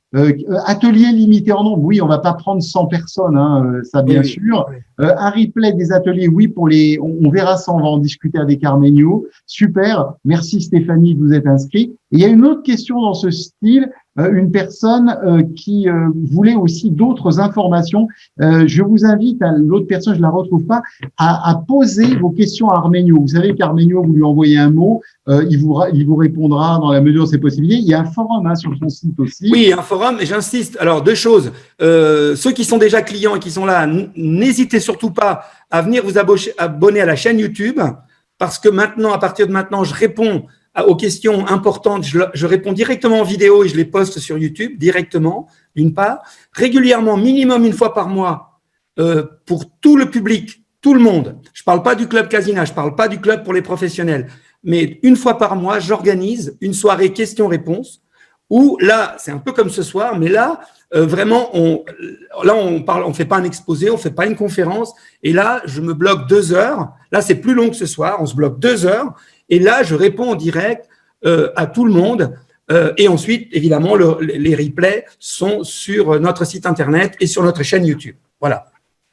atelier limité en nombre, oui, on va pas prendre 100 personnes, hein, ça bien sûr. Un replay des ateliers, oui, on verra ça, on va en discuter avec Armenio. Super, merci Stéphanie de vous être inscrite. Et il y a une autre question dans ce style, une personne qui voulait aussi d'autres informations. Je vous invite, l'autre personne, je la retrouve pas, à poser vos questions à Armenio. Vous savez qu'Armenio, vous lui envoyez un mot, il vous répondra dans la mesure de ses possibilités. Il y a un forum sur son site aussi. Oui, un forum, et j'insiste. Alors, deux choses. Ceux qui sont déjà clients et qui sont là, n'hésitez surtout pas à venir vous abonner à la chaîne YouTube, parce que maintenant, à partir de maintenant, je réponds aux questions importantes. Je réponds directement en vidéo et je les poste sur YouTube directement, d'une part. Régulièrement, minimum une fois par mois, pour tout le public, tout le monde. Je ne parle pas du club Casina, je ne parle pas du club pour les professionnels. Mais une fois par mois, j'organise une soirée questions-réponses où là, c'est un peu comme ce soir, mais là, vraiment, on parle, on fait pas un exposé, on fait pas une conférence. Et là, je me bloque 2 heures. Là, c'est plus long que ce soir. On se bloque 2 heures. Et là, je réponds en direct à tout le monde. Et ensuite, évidemment, les replays sont sur notre site internet et sur notre chaîne YouTube. Voilà.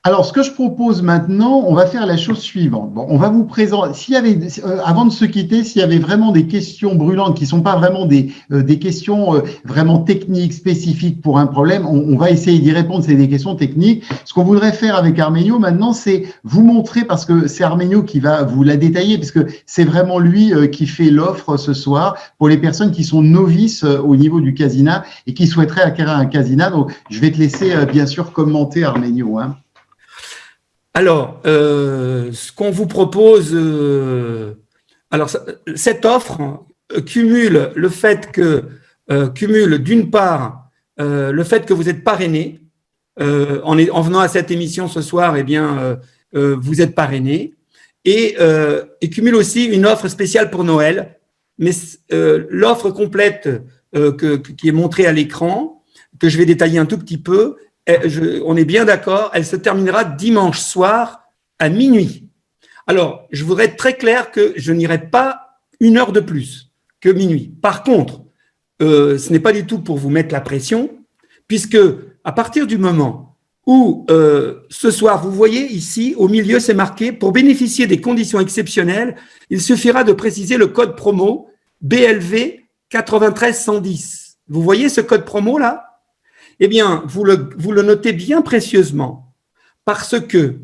Alors, ce que je propose maintenant, on va faire la chose suivante. Bon, on va vous présenter, s'il y avait, avant de se quitter, s'il y avait vraiment des questions brûlantes qui sont pas vraiment des questions vraiment techniques, spécifiques pour un problème, on va essayer d'y répondre, c'est des questions techniques. Ce qu'on voudrait faire avec Armenio maintenant, c'est vous montrer, parce que c'est Armenio qui va vous la détailler, parce que c'est vraiment lui qui fait l'offre ce soir pour les personnes qui sont novices au niveau du casina et qui souhaiteraient acquérir un casina. Donc, je vais te laisser, bien sûr, commenter, Armenio, hein. Alors, ce qu'on vous propose, alors cette offre cumule le fait que d'une part le fait que vous êtes parrainé en venant à cette émission ce soir, eh bien vous êtes parrainé et cumule aussi une offre spéciale pour Noël, mais l'offre complète qui est montrée à l'écran, que je vais détailler un tout petit peu. On est bien d'accord, elle se terminera dimanche soir à minuit. Alors, je voudrais être très clair que je n'irai pas 1 heure de plus que minuit. Par contre, ce n'est pas du tout pour vous mettre la pression, puisque à partir du moment où ce soir, vous voyez ici, au milieu, c'est marqué « Pour bénéficier des conditions exceptionnelles, il suffira de préciser le code promo BLV 93110 ». Vous voyez ce code promo là ? Eh bien, vous le notez bien précieusement parce que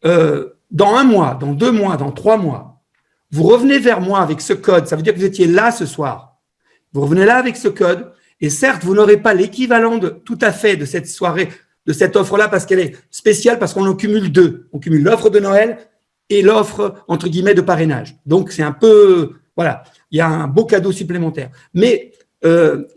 dans 1 mois, dans 2 mois, dans 3 mois, vous revenez vers moi avec ce code. Ça veut dire que vous étiez là ce soir. Vous revenez là avec ce code et certes, vous n'aurez pas l'équivalent tout à fait de cette soirée, de cette offre-là parce qu'elle est spéciale, parce qu'on en cumule 2. On cumule l'offre de Noël et l'offre, entre guillemets, de parrainage. Donc, c'est un peu… Voilà, il y a un beau cadeau supplémentaire. Mais…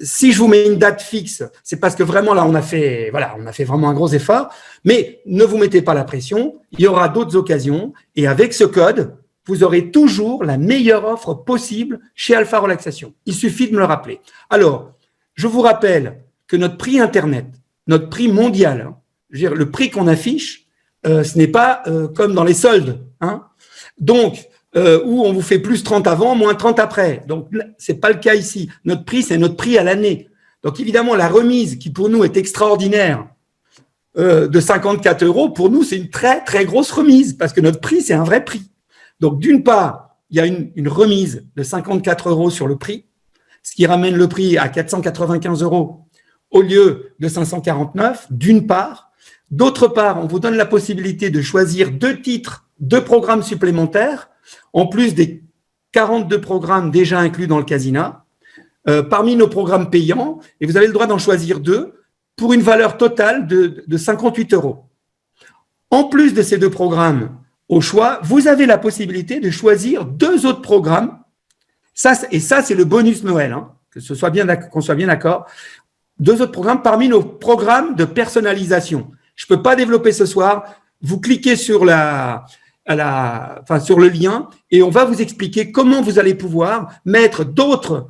si je vous mets une date fixe, c'est parce que vraiment là on a fait vraiment un gros effort, mais ne vous mettez pas la pression, il y aura d'autres occasions et avec ce code, vous aurez toujours la meilleure offre possible chez Alpha Relaxation. Il suffit de me le rappeler. Alors, je vous rappelle que notre prix Internet, notre prix mondial, hein, je veux dire, le prix qu'on affiche, ce n'est pas comme dans les soldes, hein. Donc, où on vous fait plus 30 avant, moins 30 après. Donc, c'est pas le cas ici. Notre prix, c'est notre prix à l'année. Donc, évidemment, la remise qui pour nous est extraordinaire de 54 €, pour nous, c'est une très, très grosse remise parce que notre prix, c'est un vrai prix. Donc, d'une part, il y a une remise de 54 € sur le prix, ce qui ramène le prix à 495 € au lieu de 549, d'une part. D'autre part, on vous donne la possibilité de choisir 2 titres, 2 programmes supplémentaires, en plus des 42 programmes déjà inclus dans le Casina, parmi nos programmes payants, et vous avez le droit d'en choisir 2 pour une valeur totale de 58 €. En plus de ces 2 programmes au choix, vous avez la possibilité de choisir 2 autres programmes. Ça, c'est le bonus Noël, hein, qu'on soit bien d'accord. 2 autres programmes parmi nos programmes de personnalisation. Je ne peux pas développer ce soir. Vous cliquez sur sur le lien et on va vous expliquer comment vous allez pouvoir mettre d'autres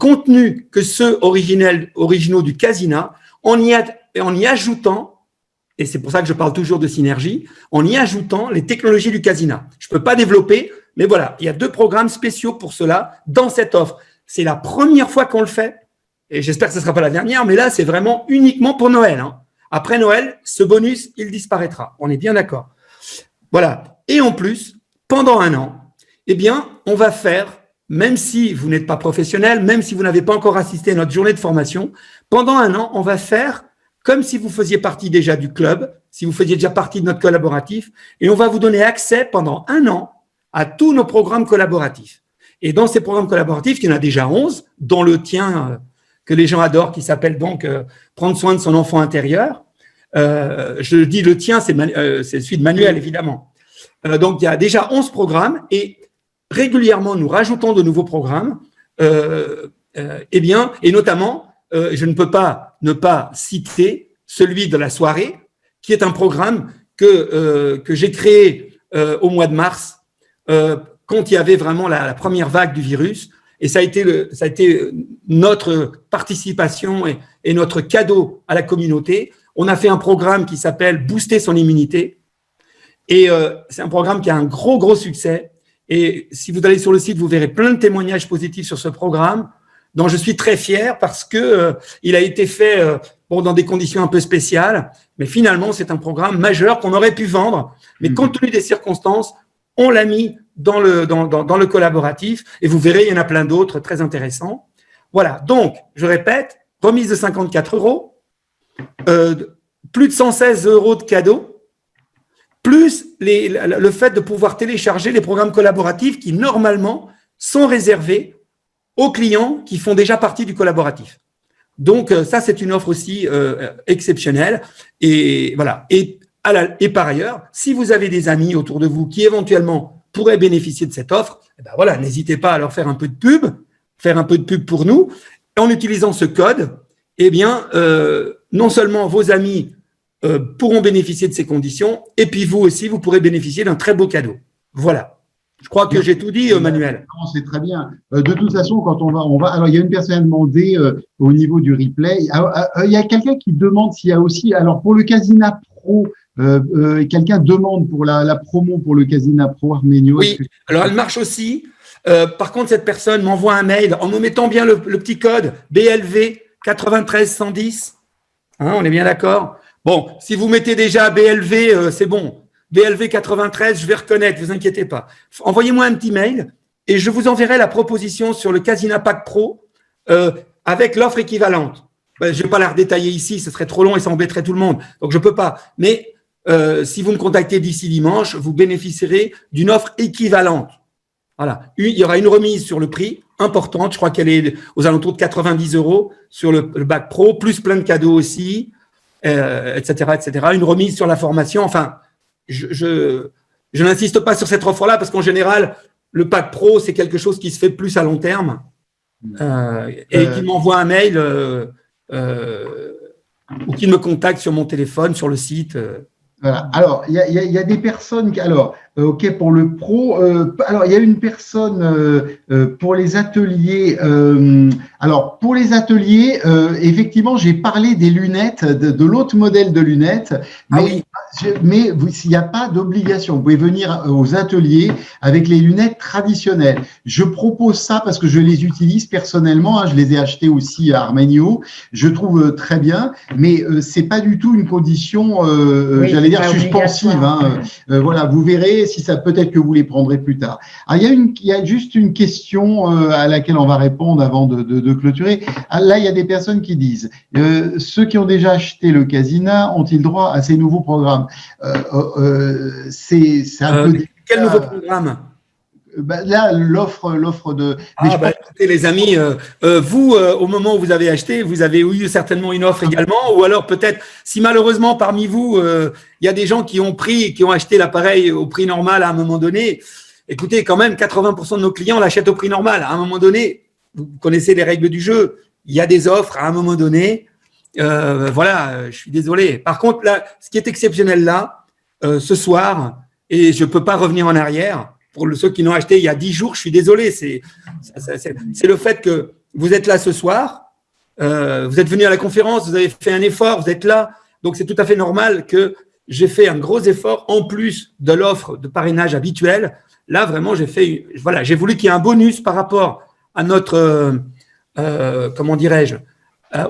contenus que ceux originaux du Casina en y ajoutant et c'est pour ça que je parle toujours de synergie, en y ajoutant les technologies du Casina. Je ne peux pas développer, mais voilà, il y a 2 programmes spéciaux pour cela dans cette offre. C'est la première fois qu'on le fait, et j'espère que ce ne sera pas la dernière, mais là, c'est vraiment uniquement pour Noël. Hein. Après Noël, ce bonus, il disparaîtra. On est bien d'accord. Voilà. Et en plus, pendant 1 an, eh bien, on va faire, même si vous n'êtes pas professionnel, même si vous n'avez pas encore assisté à notre journée de formation, pendant 1 an, on va faire comme si vous faisiez partie déjà du club, si vous faisiez déjà partie de notre collaboratif, et on va vous donner accès pendant 1 an à tous nos programmes collaboratifs. Et dans ces programmes collaboratifs, il y en a déjà 11, dont le tien que les gens adorent, qui s'appelle donc Prendre soin de son enfant intérieur. Je dis le tien, c'est celui de Manuel, évidemment. Donc, il y a déjà 11 programmes et régulièrement, nous rajoutons de nouveaux programmes. Eh bien, et notamment, je ne peux pas ne pas citer celui de la soirée, qui est un programme que j'ai créé au mois de mars, quand il y avait vraiment la première vague du virus. Et ça a été notre participation et notre cadeau à la communauté. On a fait un programme qui s'appelle Booster son immunité. Et c'est un programme qui a un gros succès. Et si vous allez sur le site, vous verrez plein de témoignages positifs sur ce programme, dont je suis très fier parce que il a été fait dans des conditions un peu spéciales. Mais finalement, c'est un programme majeur qu'on aurait pu vendre. Mais compte tenu des circonstances, on l'a mis dans le collaboratif. Et vous verrez, il y en a plein d'autres très intéressants. Voilà. Donc, je répète, remise de 54 €, plus de 116 € de cadeaux, plus le fait de pouvoir télécharger les programmes collaboratifs qui, normalement, sont réservés aux clients qui font déjà partie du collaboratif. Donc, ça, c'est une offre aussi exceptionnelle. Et voilà. Et par ailleurs, si vous avez des amis autour de vous qui, éventuellement, pourraient bénéficier de cette offre, eh ben voilà, n'hésitez pas à leur faire un peu de pub pour nous. En utilisant ce code, eh bien, non seulement vos amis pourront bénéficier de ces conditions, et puis vous aussi, vous pourrez bénéficier d'un très beau cadeau. Voilà. Je crois que j'ai tout dit, Manuel. C'est très bien. De toute façon, quand on va. Alors, il y a une personne à demander au niveau du replay. Il y a quelqu'un qui demande s'il y a aussi. Alors, pour le Casina Pro, quelqu'un demande pour la promo pour le Casina Pro Armenio. Oui, alors elle marche aussi. Par contre, cette personne m'envoie un mail en me mettant bien le petit code BLV 93110. Hein, on est bien d'accord? Bon, si vous mettez déjà BLV, c'est bon. BLV 93, je vais reconnaître, vous inquiétez pas. Envoyez-moi un petit mail et je vous enverrai la proposition sur le Casina Pack Pro avec l'offre équivalente. Je ne vais pas la redétailler ici, ce serait trop long et ça embêterait tout le monde. Donc, je ne peux pas. Mais si vous me contactez d'ici dimanche, vous bénéficierez d'une offre équivalente. Voilà. Il y aura une remise sur le prix importante. Je crois qu'elle est aux alentours de 90 € sur le Bac Pro, plus plein de cadeaux aussi, etc., etc. Une remise sur la formation. Enfin, je n'insiste pas sur cette offre-là parce qu'en général, le Pack Pro, c'est quelque chose qui se fait plus à long terme et qui m'envoie un mail ou qui me contacte sur mon téléphone, sur le site. Voilà. Alors, il y a des personnes qui… Alors, OK, pour le pro. Alors, il y a une personne pour les ateliers. Alors, pour les ateliers, effectivement, j'ai parlé des lunettes, de l'autre modèle de lunettes. Mais, oui. Mais il n'y a pas d'obligation. Vous pouvez venir aux ateliers avec les lunettes traditionnelles. Je propose ça parce que je les utilise personnellement. Hein, je les ai achetées aussi à Armenio. Je trouve très bien, mais c'est pas du tout une condition, oui, j'allais dire suspensive. Hein. Voilà, vous verrez si ça peut-être que vous les prendrez plus tard. Alors, il y a juste une question à laquelle on va répondre avant de clôturer. Là, il y a des personnes qui disent ceux qui ont déjà acheté le Casina ont-ils droit à ces nouveaux programmes? C'est un peu… Quel nouveau programme? Là, l'offre de… Écoutez, les amis, vous, au moment où vous avez acheté, vous avez eu certainement une offre également, ou alors peut-être, si malheureusement parmi vous, il y a des gens qui ont acheté l'appareil au prix normal à un moment donné. Écoutez, quand même, 80% de nos clients l'achètent au prix normal. À un moment donné, vous connaissez les règles du jeu. Il y a des offres à un moment donné. Voilà, je suis désolé. Par contre, là, ce qui est exceptionnel là, ce soir, et je ne peux pas revenir en arrière, pour ceux qui l'ont acheté il y a 10 jours, je suis désolé, c'est le fait que vous êtes là ce soir, vous êtes venu à la conférence, vous avez fait un effort, vous êtes là, Donc, c'est tout à fait normal que j'ai fait un gros effort en plus de l'offre de parrainage habituelle. Là, vraiment, j'ai voulu qu'il y ait un bonus par rapport à notre, comment dirais-je,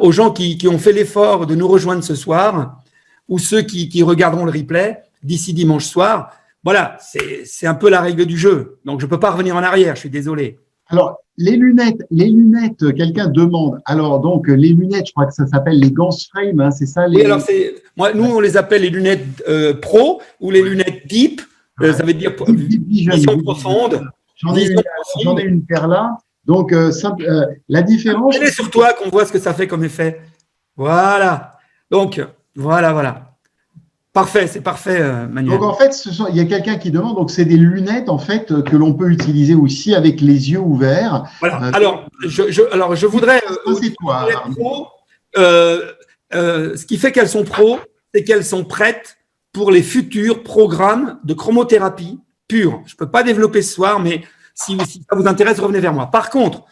aux gens qui ont fait l'effort de nous rejoindre ce soir ou ceux qui regarderont le replay d'ici dimanche soir. Voilà, c'est un peu la règle du jeu. Donc, je ne peux pas revenir en arrière, je suis désolé. Alors, les lunettes, quelqu'un demande. Alors, donc, les lunettes, je crois que ça s'appelle les Gans Frame, hein, c'est ça? Oui, alors, nous, on les appelle les lunettes pro ou les lunettes deep. Ça veut dire vision profonde. J'en ai une paire là. Donc, la différence… C'est sur toi qu'on voit ce que ça fait comme effet. Voilà. Donc, voilà. Parfait, c'est parfait, Manuel. Donc, en fait, il y a quelqu'un qui demande, donc c'est des lunettes, en fait, que l'on peut utiliser aussi avec les yeux ouverts. Voilà. Alors, je voudrais… c'est toi. Ce qui fait qu'elles sont pro, c'est qu'elles sont prêtes pour les futurs programmes de chromothérapie pure. Je ne peux pas développer ce soir, mais si ça vous intéresse, revenez vers moi. Par contre,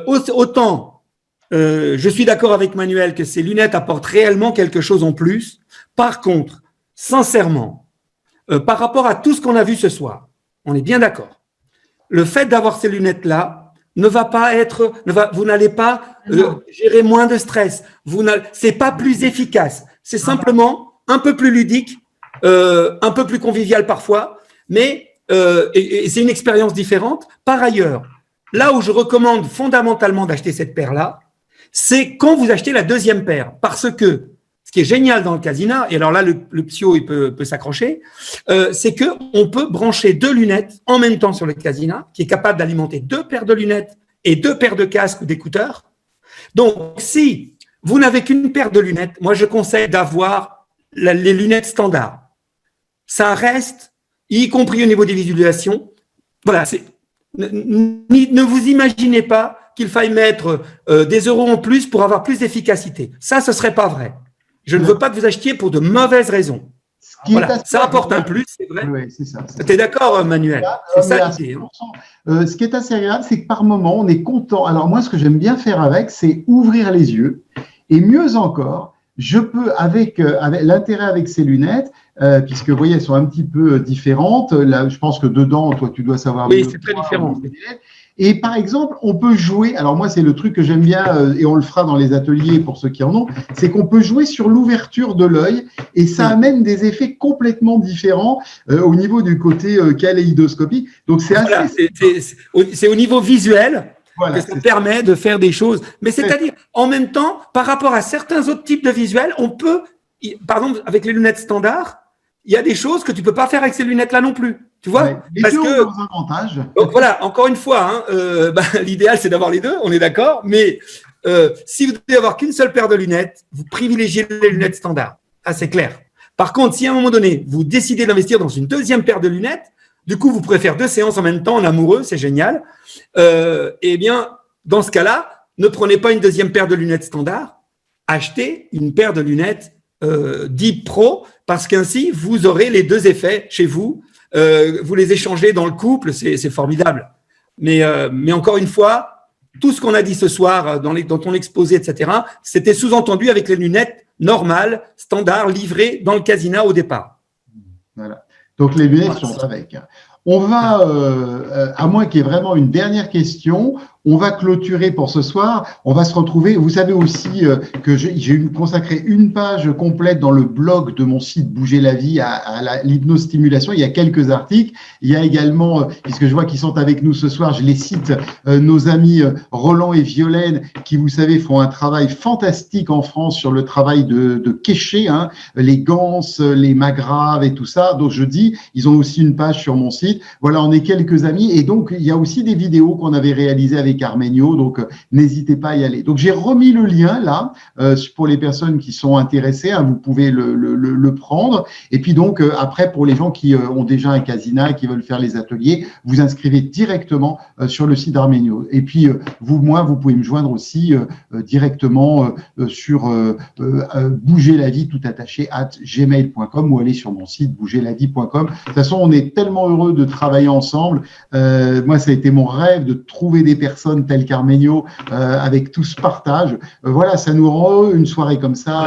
autant je suis d'accord avec Manuel que ces lunettes apportent réellement quelque chose en plus. Par contre, sincèrement, par rapport à tout ce qu'on a vu ce soir, on est bien d'accord. Le fait d'avoir ces lunettes-là ne va pas être, vous n'allez pas gérer moins de stress. C'est pas plus efficace. C'est simplement un peu plus ludique, un peu plus convivial parfois, mais et c'est une expérience différente. Par ailleurs, là où je recommande fondamentalement d'acheter cette paire-là, c'est quand vous achetez la deuxième paire, parce que ce qui est génial dans le Casina, et alors là, le Psio, il peut s'accrocher, c'est qu'on peut brancher 2 lunettes en même temps sur le Casina, qui est capable d'alimenter 2 paires de lunettes et 2 paires de casques ou d'écouteurs. Donc, si vous n'avez qu'une paire de lunettes, moi, je conseille d'avoir les lunettes standards. Ça reste, y compris au niveau des visualisations. Voilà, ne vous imaginez pas qu'il faille mettre des euros en plus pour avoir plus d'efficacité. Ça, ce serait pas vrai. Je ne veux pas que vous achetiez pour de mauvaises raisons. Voilà, ça apporte un plus, c'est vrai. Oui, c'est ça. Tu es d'accord, Manuel? C'est ça l'idée. Ce qui est assez agréable, c'est que par moment, on est content. Alors moi, ce que j'aime bien faire avec, c'est ouvrir les yeux. Et mieux encore, je peux, avec l'intérêt avec ces lunettes, puisque vous voyez, elles sont un petit peu différentes. Là, je pense que dedans, toi, tu dois savoir. Oui, c'est très différent. Et par exemple, on peut jouer, alors moi c'est le truc que j'aime bien et on le fera dans les ateliers pour ceux qui en ont, c'est qu'on peut jouer sur l'ouverture de l'œil et ça amène des effets complètement différents au niveau du côté kaléidoscopique. Donc c'est assez… c'est au niveau visuel que ça permet de faire des choses. Mais c'est-à-dire, en même temps, par rapport à certains autres types de visuels, on peut, par exemple, avec les lunettes standards, il y a des choses que tu peux pas faire avec ces lunettes-là non plus. Tu vois, parce que donc voilà, encore une fois, l'idéal c'est d'avoir les deux, on est d'accord. Mais si vous devez avoir qu'une seule paire de lunettes, vous privilégiez les lunettes standards. Ah, c'est clair. Par contre, si à un moment donné vous décidez d'investir dans une deuxième paire de lunettes, du coup vous pourrez faire 2 séances en même temps en amoureux, c'est génial. Eh bien, dans ce cas-là, ne prenez pas une deuxième paire de lunettes standards, achetez une paire de lunettes Deep Pro, parce qu'ainsi vous aurez les 2 effets chez vous. Vous les échangez dans le couple, c'est formidable. Mais encore une fois, tout ce qu'on a dit ce soir dans ton exposé, etc., c'était sous-entendu avec les lunettes normales, standards, livrées dans le Casina au départ. Voilà. Donc les lunettes sont avec. On va, à moins qu'il y ait vraiment une dernière question, on va clôturer pour ce soir. On va se retrouver. Vous savez aussi que j'ai consacré une page complète dans le blog de mon site Bouger la vie à l'hypnostimulation. Il y a quelques articles. Il y a également, puisque je vois qu'ils sont avec nous ce soir, je les cite, nos amis Roland et Violaine, qui, vous savez, font un travail fantastique en France sur le travail de Kéché, hein, les Gans, les Magraves et tout ça. Donc je dis, ils ont aussi une page sur mon site. Voilà, on est quelques amis. Et donc, il y a aussi des vidéos qu'on avait réalisées avec Armenio, donc n'hésitez pas à y aller. Donc j'ai remis le lien là pour les personnes qui sont intéressées, hein, vous pouvez le prendre. Et puis donc après pour les gens qui ont déjà un Casina et qui veulent faire les ateliers, vous inscrivez directement sur le site d'Armenio. Et puis vous pouvez me joindre aussi directement sur bouger la vie tout attaché @gmail.com ou aller sur mon site bougerlavie.com. De toute façon, on est tellement heureux de travailler ensemble. Moi, ça a été mon rêve de trouver des personnes personnes telles qu'Arménio, avec tout ce partage. Voilà, ça nous rend heureux, une soirée comme ça,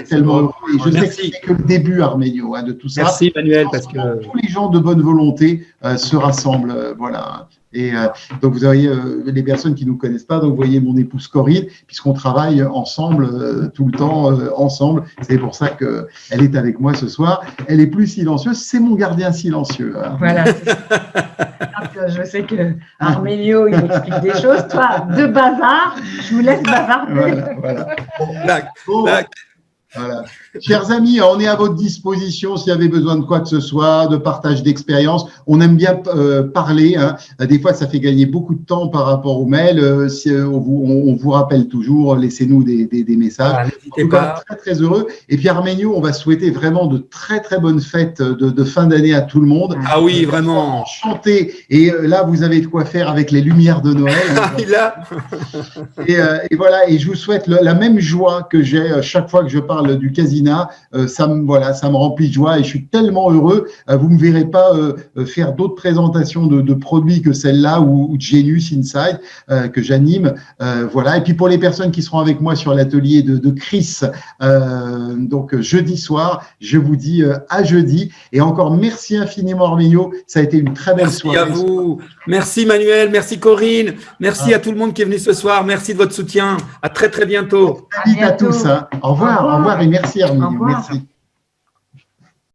tellement heureux. Et je sais que c'est que le début, Arménio, de tout ça. Merci, Manuel, parce que tous les gens de bonne volonté se rassemblent, voilà. Et donc, vous voyez les personnes qui ne nous connaissent pas, donc vous voyez mon épouse Corinne, puisqu'on travaille ensemble, tout le temps ensemble. C'est pour ça qu'elle est avec moi ce soir. Elle est plus silencieuse, c'est mon gardien silencieux. Hein. Voilà. Je sais que Arménio, il explique des choses. Toi, de bavard, je vous laisse bavarder. Voilà. Voilà. Chers amis, on est à votre disposition s'il y avait besoin de quoi que ce soit, de partage d'expérience. On aime bien parler. Hein. Des fois, ça fait gagner beaucoup de temps par rapport aux mails. On vous rappelle toujours, laissez-nous des messages. Ah, n'hésitez pas. Très, très heureux. Et puis, Arménio, on va souhaiter vraiment de très, très bonnes fêtes de fin d'année à tout le monde. Ah oui, vraiment. Chanter. Et là, vous avez de quoi faire avec les lumières de Noël. Et voilà. Et je vous souhaite la même joie que j'ai chaque fois que je parle du Casina, ça me remplit de joie et je suis tellement heureux. Vous me verrez pas faire d'autres présentations de produits que celle-là ou de Genius Inside que j'anime. Voilà. Et puis pour les personnes qui seront avec moi sur l'atelier de Chris, donc jeudi soir, je vous dis à jeudi. Et encore merci infiniment Arménio. Ça a été une très belle soirée. Merci à vous. Merci Manuel. Merci Corinne. Merci à tout le monde qui est venu ce soir. Merci de votre soutien. À très très bientôt. À tous. Hein. Au revoir et merci Arménio. Merci.